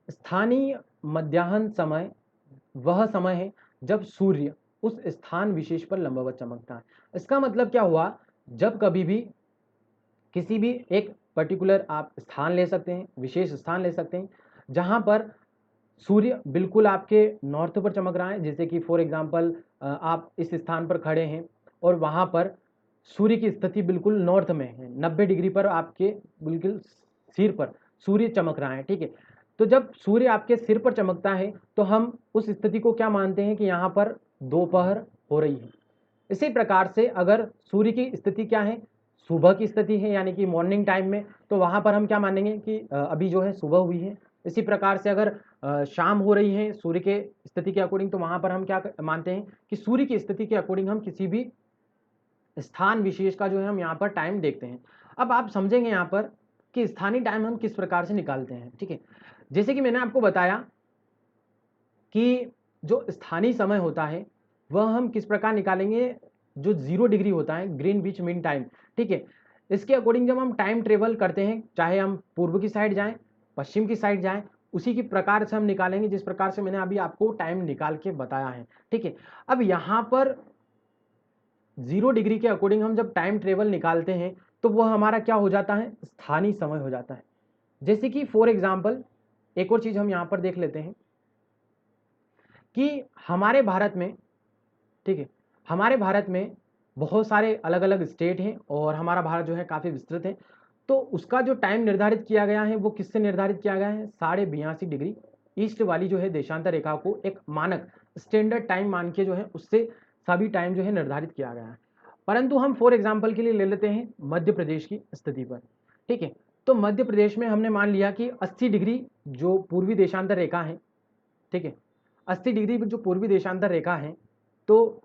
स्थानीय मध्याह्न समय वह समय है जब सूर्य उस स्थान विशेष पर लंबवत चमकता है। इसका मतलब क्या हुआ, जब कभी भी किसी भी एक पर्टिकुलर आप स्थान ले सकते हैं, विशेष स्थान ले सकते हैं, जहां पर सूर्य बिल्कुल आपके नॉर्थ पर चमक रहा है। जैसे कि फॉर एग्जांपल आप इस स्थान पर खड़े हैं और वहां पर सूर्य की स्थिति बिल्कुल नॉर्थ में है, 90 डिग्री पर आपके बिल्कुल सिर पर सूर्य चमक रहा है, ठीक है। तो जब सूर्य आपके सिर पर चमकता है तो हम उस स्थिति को क्या मानते हैं कि यहाँ पर दोपहर हो रही है। इसी प्रकार से अगर सूर्य की स्थिति क्या है, सुबह की स्थिति है, यानी कि मॉर्निंग टाइम में, तो वहां पर हम क्या मानेंगे कि अभी जो है सुबह हुई है। इसी प्रकार से अगर शाम हो रही है सूर्य के स्थिति के अकॉर्डिंग, तो वहां पर हम क्या मानते हैं कि सूर्य की स्थिति के अकॉर्डिंग हम किसी भी स्थान विशेष का जो है हम यहाँ पर टाइम देखते हैं। अब आप समझेंगे यहाँ पर कि स्थानीय टाइम हम किस प्रकार से निकालते हैं, ठीक है। जैसे कि मैंने आपको बताया कि जो स्थानीय समय होता है वह हम किस प्रकार निकालेंगे, जो 0 डिग्री होता है, ग्रीनविच मीन टाइम, ठीक है, इसके अकॉर्डिंग जब हम टाइम ट्रेवल करते हैं, चाहे हम पूर्व की साइड जाएं, पश्चिम की साइड जाएं, उसी की प्रकार से हम निकालेंगे जिस प्रकार से मैंने अभी आपको टाइम निकाल के बताया है, ठीक है। अब यहाँ पर 0 डिग्री के अकॉर्डिंग हम जब टाइम ट्रेवल निकालते हैं तो वह हमारा क्या हो जाता है, स्थानीय समय हो जाता है। जैसे कि फॉर एग्जाम्पल एक और चीज हम यहाँ पर देख लेते हैं कि हमारे भारत में, ठीक है, हमारे भारत में बहुत सारे अलग अलग स्टेट हैं और हमारा भारत जो है काफ़ी विस्तृत है। तो उसका जो टाइम निर्धारित किया गया है वो किससे निर्धारित किया गया है, 82.5 डिग्री ईस्ट वाली जो है देशांतर रेखा को एक मानक स्टैंडर्ड टाइम मान के जो है उससे सभी टाइम जो है निर्धारित किया गया है। परंतु हम फॉर एग्जाम्पल के लिए ले लेते हैं मध्य प्रदेश की स्थिति पर, ठीक है। तो मध्य प्रदेश में हमने मान लिया कि 80 डिग्री जो पूर्वी देशांतर रेखा है, ठीक है, 80 डिग्री जो पूर्वी देशांतर रेखा है, तो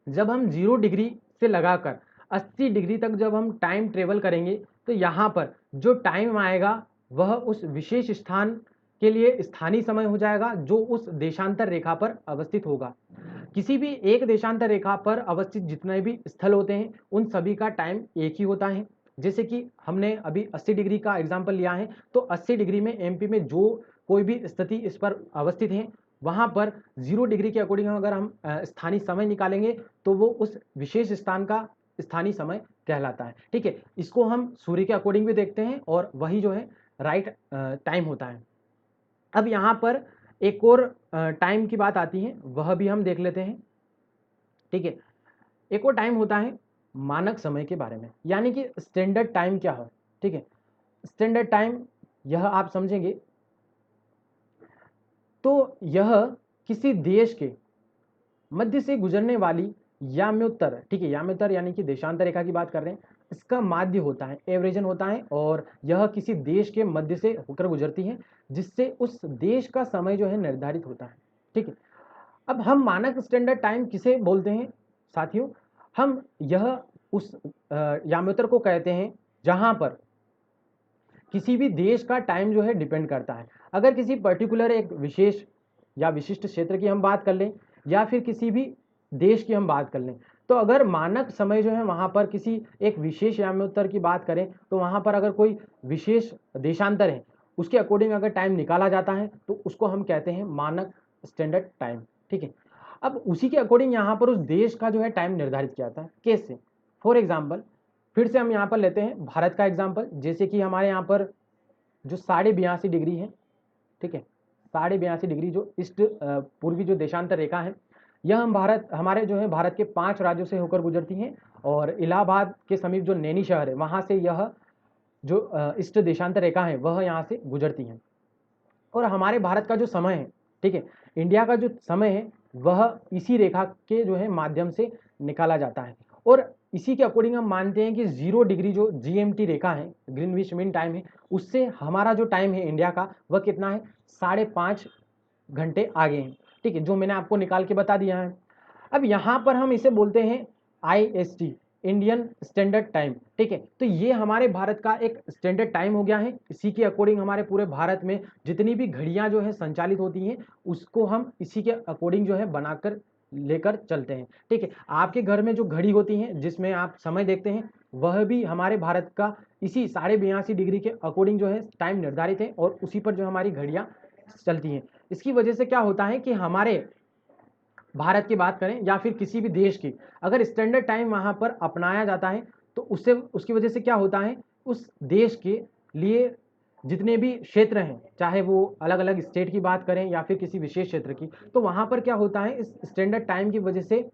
जब हम 0 डिग्री से लगाकर 80 डिग्री तक जब हम टाइम ट्रेवल करेंगे तो यहाँ पर जो टाइम आएगा वह उस विशेष स्थान के लिए स्थानीय समय हो जाएगा जो उस देशांतर रेखा पर अवस्थित होगा। किसी भी एक देशांतर रेखा पर अवस्थित जितने भी स्थल होते हैं उन सभी का टाइम एक ही होता है। जैसे कि हमने अभी 80 डिग्री का एग्जाम्पल लिया है, तो 80 डिग्री में एमपी में जो कोई भी स्थिति इस पर अवस्थित है वहां पर 0 डिग्री के अकॉर्डिंग अगर हम स्थानीय समय निकालेंगे तो वो उस विशेष स्थान का स्थानीय समय कहलाता है, ठीक है। इसको हम सूर्य के अकॉर्डिंग भी देखते हैं और वही जो है राइट टाइम होता है। अब यहाँ पर एक और टाइम की बात आती है, वह भी हम देख लेते हैं, ठीक है। एक और टाइम होता है मानक समय के बारे में, यानी कि स्टैंडर्ड टाइम क्या है, ठीक है। स्टैंडर्ड टाइम यह आप समझेंगे तो यह किसी देश के मध्य से गुजरने वाली याम्योत्तर, ठीक है, याम्योत्तर यानी कि देशांतर रेखा की बात कर रहे हैं, इसका माध्य होता है, एवरेजन होता है और यह किसी देश के मध्य से होकर गुजरती है जिससे उस देश का समय जो है निर्धारित होता है, ठीक है। अब हम मानक स्टैंडर्ड टाइम किसे बोलते हैं साथियों, हम यह उस याम्योत्तर को कहते हैं जहां पर किसी भी देश का टाइम जो है डिपेंड करता है। अगर किसी पर्टिकुलर एक विशेष या विशिष्ट क्षेत्र की हम बात कर लें या फिर किसी भी देश की हम बात कर लें, तो अगर मानक समय जो है वहां पर किसी एक विशेष याम्योत्तर की बात करें तो वहां पर अगर कोई विशेष देशांतर है उसके अकॉर्डिंग अगर टाइम निकाला जाता है तो उसको हम कहते हैं मानक स्टैंडर्ड टाइम, ठीक है। अब उसी के अकॉर्डिंग यहाँ पर उस देश का जो है टाइम निर्धारित किया जाता है। कैसे, फॉर एग्जाम्पल फिर से हम यहाँ पर लेते हैं भारत का एग्जाम्पल, जैसे कि हमारे यहाँ पर जो 82.5 डिग्री है, ठीक है, 82.5 डिग्री जो ईस्ट पूर्वी जो देशांतर रेखा है, यह हम भारत हमारे जो है भारत के 5 राज्यों से होकर गुजरती है और इलाहाबाद के समीप जो नैनी शहर है वहाँ से यह जो ईस्ट देशांतर रेखा है वह यहाँ से गुजरती है। और हमारे भारत का जो समय है, ठीक है, इंडिया का जो समय है वह इसी रेखा के जो है माध्यम से निकाला जाता है और इसी के अकॉर्डिंग हम मानते हैं कि 0 डिग्री जो जीएमटी रेखा है, ग्रीनविच मीन टाइम है, उससे हमारा जो टाइम है इंडिया का वह कितना है, 5.5 घंटे आगे हैं, ठीक है, जो मैंने आपको निकाल के बता दिया है। अब यहाँ पर हम इसे बोलते हैं IST, इंडियन स्टैंडर्ड टाइम, ठीक है। तो ये हमारे भारत का एक स्टैंडर्ड टाइम हो गया है। इसी के अकॉर्डिंग हमारे पूरे भारत में जितनी भी घड़ियां जो है संचालित होती हैं उसको हम इसी के अकॉर्डिंग जो है बनाकर लेकर चलते हैं, ठीक है। आपके घर में जो घड़ी होती है जिसमें आप समय देखते हैं वह भी हमारे भारत का इसी 82.5 डिग्री के अकॉर्डिंग जो है टाइम निर्धारित है और उसी पर जो हमारी घड़ियां चलती हैं। इसकी वजह से क्या होता है कि हमारे भारत की बात करें या फिर किसी भी देश की, अगर स्टैंडर्ड टाइम वहां पर अपनाया जाता है तो उससे उसकी वजह से क्या होता है, उस देश के लिए जितने भी क्षेत्र हैं, चाहे वो अलग अलग स्टेट की बात करें या फिर किसी विशेष क्षेत्र की, तो वहां पर क्या होता है, इस स्टैंडर्ड टाइम की वजह से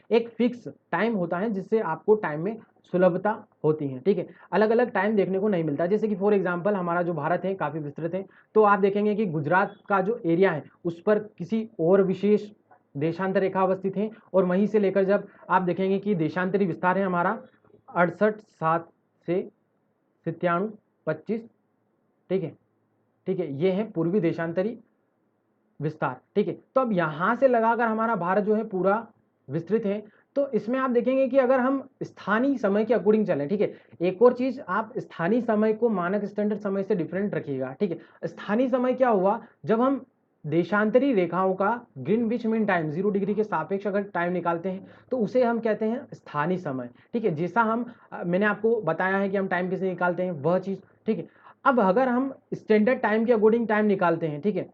एक फिक्स टाइम होता है जिससे आपको टाइम में सुलभता होती है, ठीक है। अलग अलग टाइम देखने को नहीं मिलता, जैसे कि फॉर एग्जांपल हमारा जो भारत है काफ़ी विस्तृत है, तो आप देखेंगे कि गुजरात का जो एरिया है उस पर किसी और विशेष देशांतर रेखा अवस्थित है और वहीं से लेकर जब आप देखेंगे कि देशांतरी विस्तार है हमारा 68.7 से 97.25, ठीक है, ठीक है, ये है पूर्वी देशांतरी विस्तार, ठीक है। तो अब यहां से लगाकर हमारा भारत जो है पूरा विस्तृत है। तो इसमें आप देखेंगे कि अगर हम स्थानीय समय के अकॉर्डिंग चलें, ठीक है, एक और चीज आप स्थानीय समय को मानक स्टैंडर्ड समय से डिफरेंट रखिएगा, ठीक है। स्थानीय समय क्या हुआ, जब हम देशांतरी रेखाओं का ग्रीनविच मीन टाइम 0 डिग्री के सापेक्ष अगर टाइम निकालते हैं तो उसे हम कहते हैं स्थानीय समय। ठीक है, जैसा हम मैंने आपको बताया है कि हम टाइम कैसे निकालते हैं वह चीज़। ठीक है, अब अगर हम स्टैंडर्ड टाइम के अकॉर्डिंग टाइम निकालते हैं, ठीक है,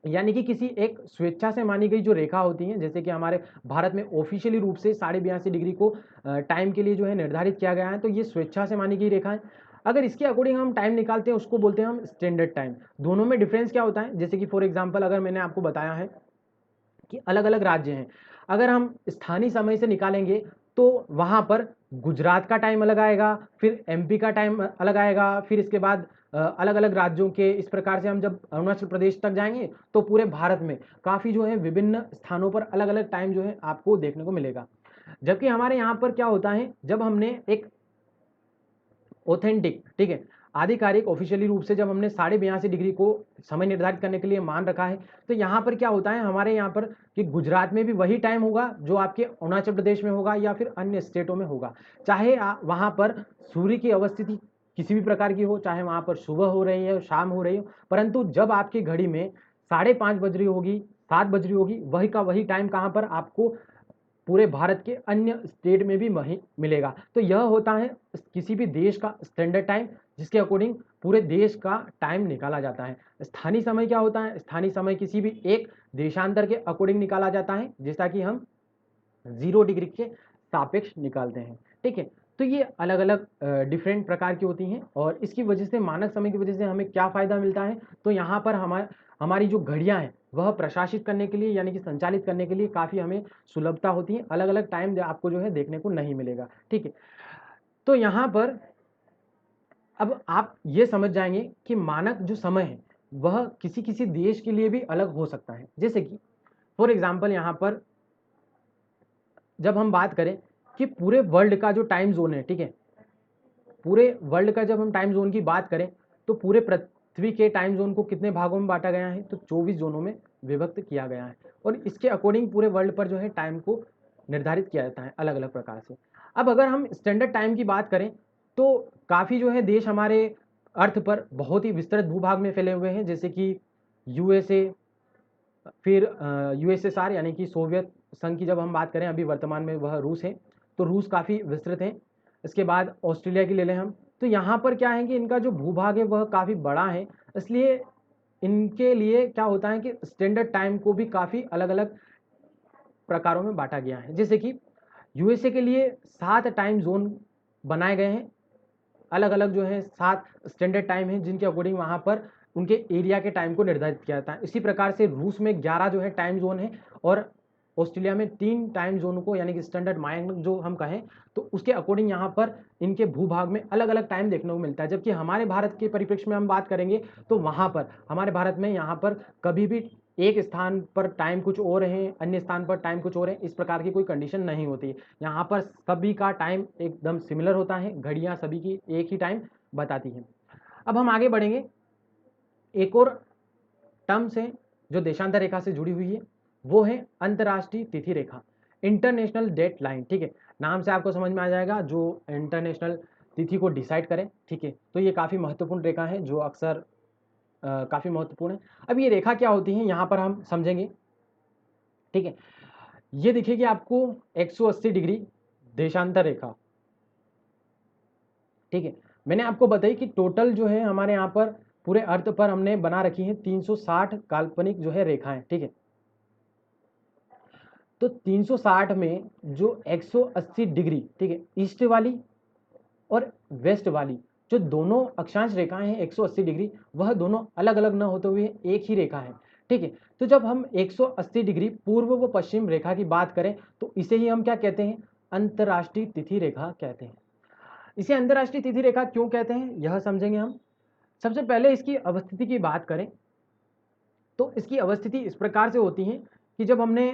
यानी कि किसी एक स्वेच्छा से मानी गई जो रेखा होती है, जैसे कि हमारे भारत में ऑफिशियली रूप से 82.5 डिग्री को टाइम के लिए जो है निर्धारित किया गया है, तो ये स्वेच्छा से मानी गई रेखा है। अगर इसके अकॉर्डिंग हम टाइम निकालते हैं उसको बोलते हैं हम स्टैंडर्ड टाइम। दोनों में डिफरेंस क्या होता है, जैसे कि फॉर एग्जाम्पल अगर मैंने आपको बताया है कि अलग अलग राज्य हैं, अगर हम स्थानीय समय से निकालेंगे तो वहाँ पर गुजरात का टाइम अलग आएगा, फिर एमपी का टाइम अलग आएगा, फिर इसके बाद अलग अलग राज्यों के, इस प्रकार से हम जब अरुणाचल प्रदेश तक जाएंगे तो पूरे भारत में काफ़ी जो है विभिन्न स्थानों पर अलग अलग टाइम जो है आपको देखने को मिलेगा। जबकि हमारे यहाँ पर क्या होता है, जब हमने एक ऑथेंटिक, ठीक है, आधिकारिक ऑफिशियली रूप से जब हमने 82.5 डिग्री को समय निर्धारित करने के लिए मान रखा है, तो यहाँ पर क्या होता है हमारे यहाँ पर कि गुजरात में भी वही टाइम होगा जो आपके अरुणाचल प्रदेश में होगा या फिर अन्य स्टेटों में होगा। चाहे वहाँ पर सूर्य की अवस्थिति किसी भी प्रकार की हो, चाहे वहाँ पर सुबह हो रही है शाम हो रही हो, परंतु जब आपकी घड़ी में 5:30 बज रही होगी, 7 बज रही होगी, वही का वही टाइम कहाँ पर आपको पूरे भारत के अन्य स्टेट में भी वही मिलेगा। तो यह होता है किसी भी देश का स्टैंडर्ड टाइम, जिसके अकॉर्डिंग पूरे देश का टाइम निकाला जाता है। स्थानीय समय क्या होता है, स्थानीय समय किसी भी एक देशांतर के अकॉर्डिंग निकाला जाता है, जैसा कि हम 0 डिग्री के सापेक्ष निकालते हैं। ठीक है, तो ये अलग अलग डिफरेंट प्रकार की होती हैं, और इसकी वजह से मानक समय की वजह से हमें क्या फ़ायदा मिलता है, तो यहाँ पर हमारी जो घड़ियाँ हैं वह प्रशासित करने के लिए यानी कि संचालित करने के लिए काफ़ी हमें सुलभता होती है। अलग अलग टाइम आपको जो है देखने को नहीं मिलेगा। ठीक है, तो यहाँ पर अब आप ये समझ जाएंगे कि मानक जो समय है वह किसी किसी देश के लिए भी अलग हो सकता है। जैसे कि फॉर एग्जाम्पल यहाँ पर जब हम बात करें कि पूरे वर्ल्ड का जो टाइम जोन है, ठीक है, पूरे वर्ल्ड का जब हम टाइम जोन की बात करें तो पूरे पृथ्वी के टाइम जोन को कितने भागों में बांटा गया है, तो 24 जोनों में विभक्त किया गया है, और इसके अकॉर्डिंग पूरे वर्ल्ड पर जो है टाइम को निर्धारित किया जाता है अलग अलग प्रकार से। अब अगर हम स्टैंडर्ड टाइम की बात करें तो काफ़ी जो है देश हमारे अर्थ पर बहुत ही विस्तृत भूभाग में फैले हुए हैं, जैसे कि यूएसए, फिर यूएसएसआर यानी कि सोवियत संघ की जब हम बात करें, अभी वर्तमान में वह रूस है, तो रूस काफ़ी विस्तृत है। इसके बाद ऑस्ट्रेलिया की ले लें हम, तो यहाँ पर क्या है कि इनका जो भूभाग है वह काफ़ी बड़ा है, इसलिए इनके लिए क्या होता है कि स्टैंडर्ड टाइम को भी काफ़ी अलग अलग प्रकारों में बांटा गया है। जैसे कि यूएसए के लिए 7 टाइम जोन बनाए गए हैं, अलग अलग जो है 7 स्टैंडर्ड टाइम है जिनके अकॉर्डिंग वहाँ पर उनके एरिया के टाइम को निर्धारित किया जाता है। इसी प्रकार से रूस में 11 जो है टाइम जोन है, और ऑस्ट्रेलिया में 3 टाइम जोन को यानी कि स्टैंडर्ड माइंड जो हम कहें तो उसके अकॉर्डिंग यहाँ पर इनके भूभाग में अलग अलग टाइम देखने को मिलता है। जबकि हमारे भारत के परिप्रेक्ष्य में हम बात करेंगे तो वहाँ पर हमारे भारत में यहाँ पर कभी भी एक स्थान पर टाइम कुछ और है, अन्य स्थान पर टाइम कुछ और है, इस प्रकार की कोई कंडीशन नहीं होती। यहाँ पर सभी का टाइम एकदम सिमिलर होता है, घड़ियाँ सभी की एक ही टाइम बताती हैं। अब हम आगे बढ़ेंगे, एक और टर्म्स है जो देशांतर रेखा से जुड़ी हुई है, वो है अंतर्राष्ट्रीय तिथि रेखा, इंटरनेशनल डेट लाइन। ठीक है, नाम से आपको समझ में आ जाएगा, जो इंटरनेशनल तिथि को डिसाइड करें। ठीक है, तो ये काफ़ी महत्वपूर्ण रेखा है जो अक्सर काफ़ी महत्वपूर्ण है। अब ये रेखा क्या होती है यहाँ पर हम समझेंगे। ठीक है, ये दिखेगी आपको 180 डिग्री देशांतर रेखा। ठीक है, मैंने आपको बताई कि टोटल जो है हमारे यहाँ पर पूरे अर्थ पर हमने बना रखी है 360 काल्पनिक जो है रेखाएं। ठीक है, तो 360 में जो 180 डिग्री, ठीक है, ईस्ट वाली और वेस्ट वाली जो दोनों अक्षांश रेखाएं हैं 180 डिग्री, वह दोनों अलग अलग न होते हुए एक ही रेखा है। ठीक है, तो जब हम 180 डिग्री पूर्व व पश्चिम रेखा की बात करें तो इसे ही हम क्या कहते हैं, अंतर्राष्ट्रीय तिथि रेखा कहते हैं। इसे अंतर्राष्ट्रीय तिथि रेखा क्यों कहते हैं यह समझेंगे हम। सबसे पहले इसकी अवस्थिति की बात करें तो इसकी अवस्थिति इस प्रकार से होती है कि जब हमने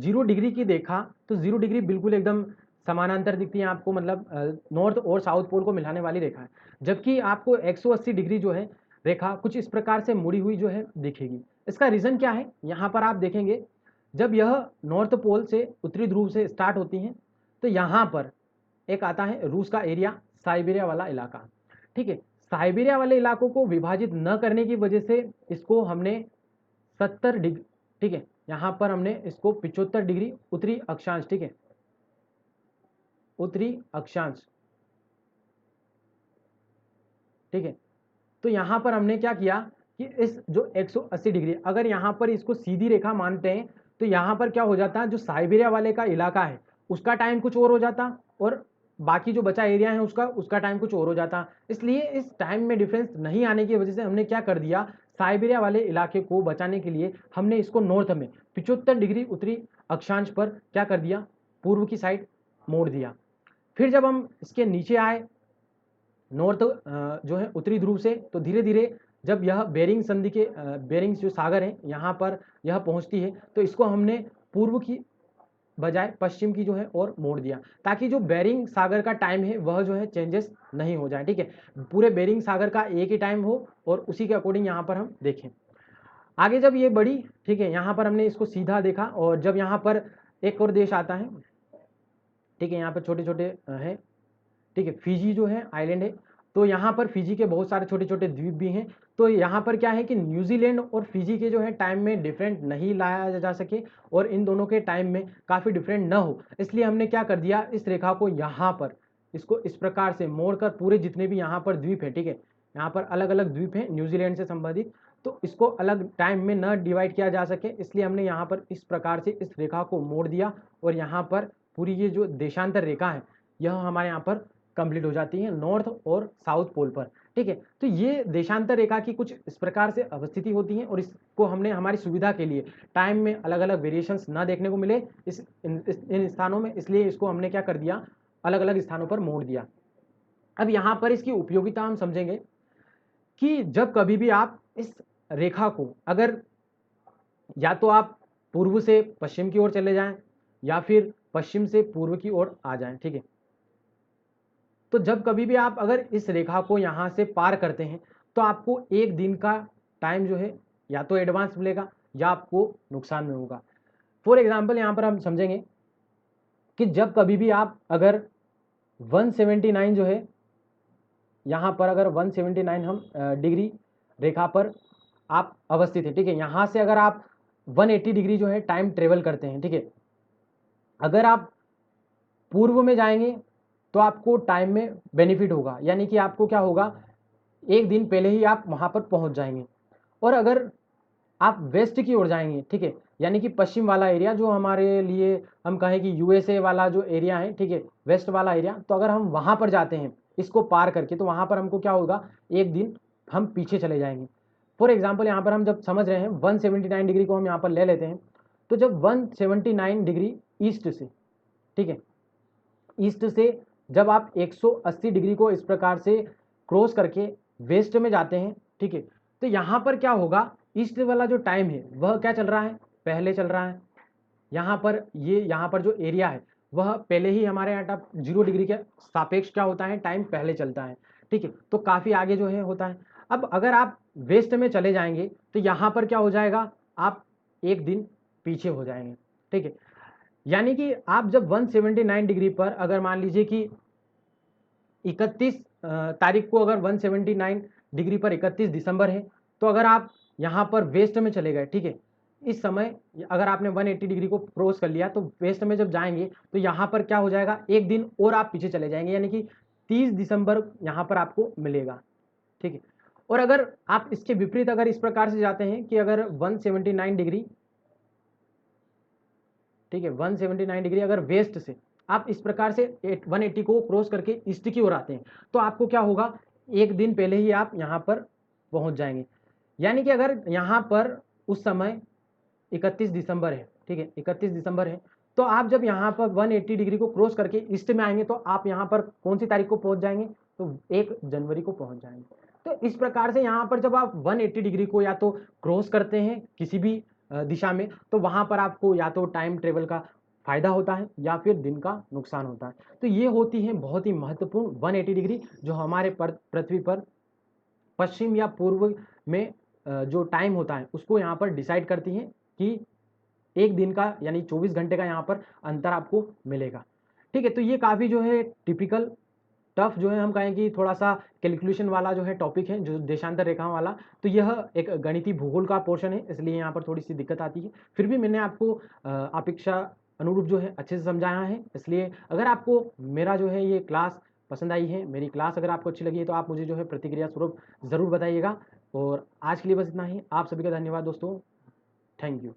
0 डिग्री की देखा तो 0 डिग्री बिल्कुल एकदम समानांतर दिखती है आपको, मतलब नॉर्थ और साउथ पोल को मिलाने वाली रेखा है। जबकि आपको 180 डिग्री जो है रेखा कुछ इस प्रकार से मुड़ी हुई जो है दिखेगी। इसका रीज़न क्या है, यहाँ पर आप देखेंगे जब यह नॉर्थ पोल से उत्तरी ध्रुव से स्टार्ट होती हैं तो यहाँ पर एक आता है रूस का एरिया, साइबेरिया वाला इलाका। ठीक है, साइबेरिया वाले इलाकों को विभाजित न करने की वजह से इसको हमने 70 डिग्री, ठीक है। यहाँ पर हमने इसको 75 डिग्री उत्तरी अक्षांश, ठीक है, उत्तरी अक्षांश, ठीक है। तो यहाँ पर हमने क्या किया कि इस जो 180 डिग्री, अगर यहाँ पर इसको सीधी रेखा मानते हैं तो यहाँ पर क्या हो जाता है, जो साइबेरिया वाले का इलाका है उसका टाइम कुछ और हो जाता और बाकी जो बचा एरिया है उसका टाइम कुछ और हो जाता। इसलिए इस टाइम में डिफरेंस नहीं आने की वजह से हमने क्या कर दिया, साइबेरिया वाले इलाके को बचाने के लिए हमने इसको नॉर्थ में 75 डिग्री उत्तरी अक्षांश पर क्या कर दिया, पूर्व की साइड मोड़ दिया। फिर जब हम इसके नीचे आए नॉर्थ जो है उत्तरी ध्रुव से, तो धीरे धीरे जब यह बेरिंग संधि के बेरिंग जो सागर है यहाँ पर यह पहुँचती है, तो इसको हमने पूर्व की बजाय पश्चिम की जो है और मोड़ दिया, ताकि जो बेरिंग सागर का टाइम है वह जो है चेंजेस नहीं हो जाए, ठीक है। पूरे बेरिंग सागर का एक ही टाइम हो और उसी के अकॉर्डिंग यहाँ पर हम देखें। आगे जब ये बढ़ी, ठीक है, यहाँ पर हमने इसको सीधा देखा और जब यहाँ पर एक और देश आता है, ठीक है, यहाँ पर छोटे छोटे हैं, ठीक है, फिजी जो है आइलैंड है, तो यहाँ पर फिजी के बहुत सारे छोटे छोटे द्वीप भी हैं। तो यहाँ पर क्या है कि न्यूजीलैंड और फिजी के जो है टाइम में डिफरेंट नहीं लाया जा सके और इन दोनों के टाइम में काफ़ी डिफरेंट न हो, इसलिए हमने क्या कर दिया, इस रेखा को यहाँ पर इसको इस प्रकार से मोड़कर पूरे जितने भी यहाँ पर द्वीप है, ठीक है, यहाँ पर अलग अलग द्वीप हैं न्यूजीलैंड से संबंधित, तो इसको अलग टाइम में न डिवाइड किया जा सके, इसलिए हमने यहाँ पर इस प्रकार से इस रेखा को मोड़ दिया और यहाँ पर पूरी ये जो देशांतर रेखा है यह हमारे यहाँ पर कंप्लीट हो जाती है नॉर्थ और साउथ पोल पर, ठीक है। तो ये देशांतर रेखा की कुछ इस प्रकार से अवस्थिति होती है और इसको हमने हमारी सुविधा के लिए टाइम में अलग अलग वेरिएशंस ना देखने को मिले इन स्थानों में, इसलिए इसको हमने क्या कर दिया, अलग अलग स्थानों पर मोड़ दिया। अब यहाँ पर इसकी उपयोगिता हम समझेंगे कि जब कभी भी आप इस रेखा को अगर या तो आप पूर्व से पश्चिम की ओर चले जाएं या फिर पश्चिम से पूर्व की ओर आ जाएं, ठीक है, तो जब कभी भी आप अगर इस रेखा को यहाँ से पार करते हैं तो आपको एक दिन का टाइम जो है या तो एडवांस मिलेगा या आपको नुकसान में होगा। फॉर एग्जाम्पल यहाँ पर हम समझेंगे कि जब कभी भी आप अगर 179 जो है यहाँ पर अगर 179 हम डिग्री रेखा पर आप अवस्थित है, ठीक है, यहाँ से अगर आप 180 डिग्री जो है टाइम ट्रेवल करते हैं, ठीक है, अगर आप पूर्व में जाएंगे तो आपको टाइम में बेनिफिट होगा, यानी कि आपको क्या होगा, एक दिन पहले ही आप वहाँ पर पहुँच जाएंगे। और अगर आप वेस्ट की ओर जाएंगे, ठीक है, यानी कि पश्चिम वाला एरिया जो हमारे लिए हम कहें कि यूएसए वाला जो एरिया है, ठीक है, वेस्ट वाला एरिया, तो अगर हम वहाँ पर जाते हैं इसको पार करके तो वहाँ पर हमको क्या होगा, एक दिन हम पीछे चले जाएंगे। फॉर एग्जाम्पल यहाँ पर हम जब समझ रहे हैं 179 डिग्री को हम यहाँ पर ले लेते हैं, तो जब 179 डिग्री ईस्ट से, ठीक है, ईस्ट से जब आप 180 डिग्री को इस प्रकार से क्रॉस करके वेस्ट में जाते हैं, ठीक है, तो यहाँ पर क्या होगा, ईस्ट वाला जो टाइम है वह क्या चल रहा है, पहले चल रहा है। यहाँ पर यहाँ पर जो एरिया है वह पहले ही हमारे यहाँ 0 डिग्री के सापेक्ष क्या होता है, टाइम पहले चलता है, ठीक है, तो काफ़ी आगे जो है होता है। अब अगर आप वेस्ट में चले जाएंगे तो यहाँ पर क्या हो जाएगा, आप एक दिन पीछे हो जाएंगे, ठीक है, यानी कि आप जब 179 डिग्री पर अगर मान लीजिए कि 31 तारीख को अगर 179 डिग्री पर 31 दिसंबर है, तो अगर आप यहाँ पर वेस्ट में चले गए, ठीक है, इस समय अगर आपने 180 डिग्री को क्रॉस कर लिया तो वेस्ट में जब जाएंगे तो यहाँ पर क्या हो जाएगा, एक दिन और आप पीछे चले जाएंगे, यानी कि 30 दिसंबर यहाँ पर आपको मिलेगा, ठीक है। और अगर आप इसके विपरीत अगर इस प्रकार से जाते हैं कि अगर 179 डिग्री, ठीक है, 179 डिग्री अगर वेस्ट से आप इस प्रकार से 180 को क्रॉस करके ईस्ट की ओर आते हैं तो आपको क्या होगा, एक दिन पहले ही आप यहाँ पर पहुँच जाएंगे। यानी कि अगर यहाँ पर उस समय 31 दिसंबर है, ठीक है, 31 दिसंबर है, तो आप जब यहाँ पर 180 डिग्री को क्रॉस करके ईस्ट में आएंगे तो आप यहाँ पर कौन सी तारीख को पहुँच जाएंगे, तो 1 जनवरी को पहुँच जाएंगे। तो इस प्रकार से यहाँ पर जब आप 180 डिग्री को या तो क्रॉस करते हैं किसी भी दिशा में, तो वहाँ पर आपको या तो टाइम ट्रेवल का फायदा होता है या फिर दिन का नुकसान होता है। तो ये होती है बहुत ही महत्वपूर्ण 180 डिग्री जो हमारे पृथ्वी पर पश्चिम या पूर्व में जो टाइम होता है उसको यहाँ पर डिसाइड करती हैं कि एक दिन का यानी 24 घंटे का यहाँ पर अंतर आपको मिलेगा, ठीक है। तो ये काफ़ी जो है टिपिकल टफ जो है हम कहें कि थोड़ा सा कैलकुलेशन वाला जो है टॉपिक है, जो देशांतर रेखाओं वाला, तो यह एक गणितीय भूगोल का पोर्शन है, इसलिए यहाँ पर थोड़ी सी दिक्कत आती है। फिर भी मैंने आपको अपेक्षा अनुरूप जो है अच्छे से समझाया है। इसलिए अगर आपको मेरा जो है ये क्लास पसंद आई है, मेरी क्लास अगर आपको अच्छी लगी है, तो आप मुझे जो है प्रतिक्रिया स्वरूप ज़रूर बताइएगा। और आज के लिए बस इतना ही। आप सभी का धन्यवाद दोस्तों। Thank you.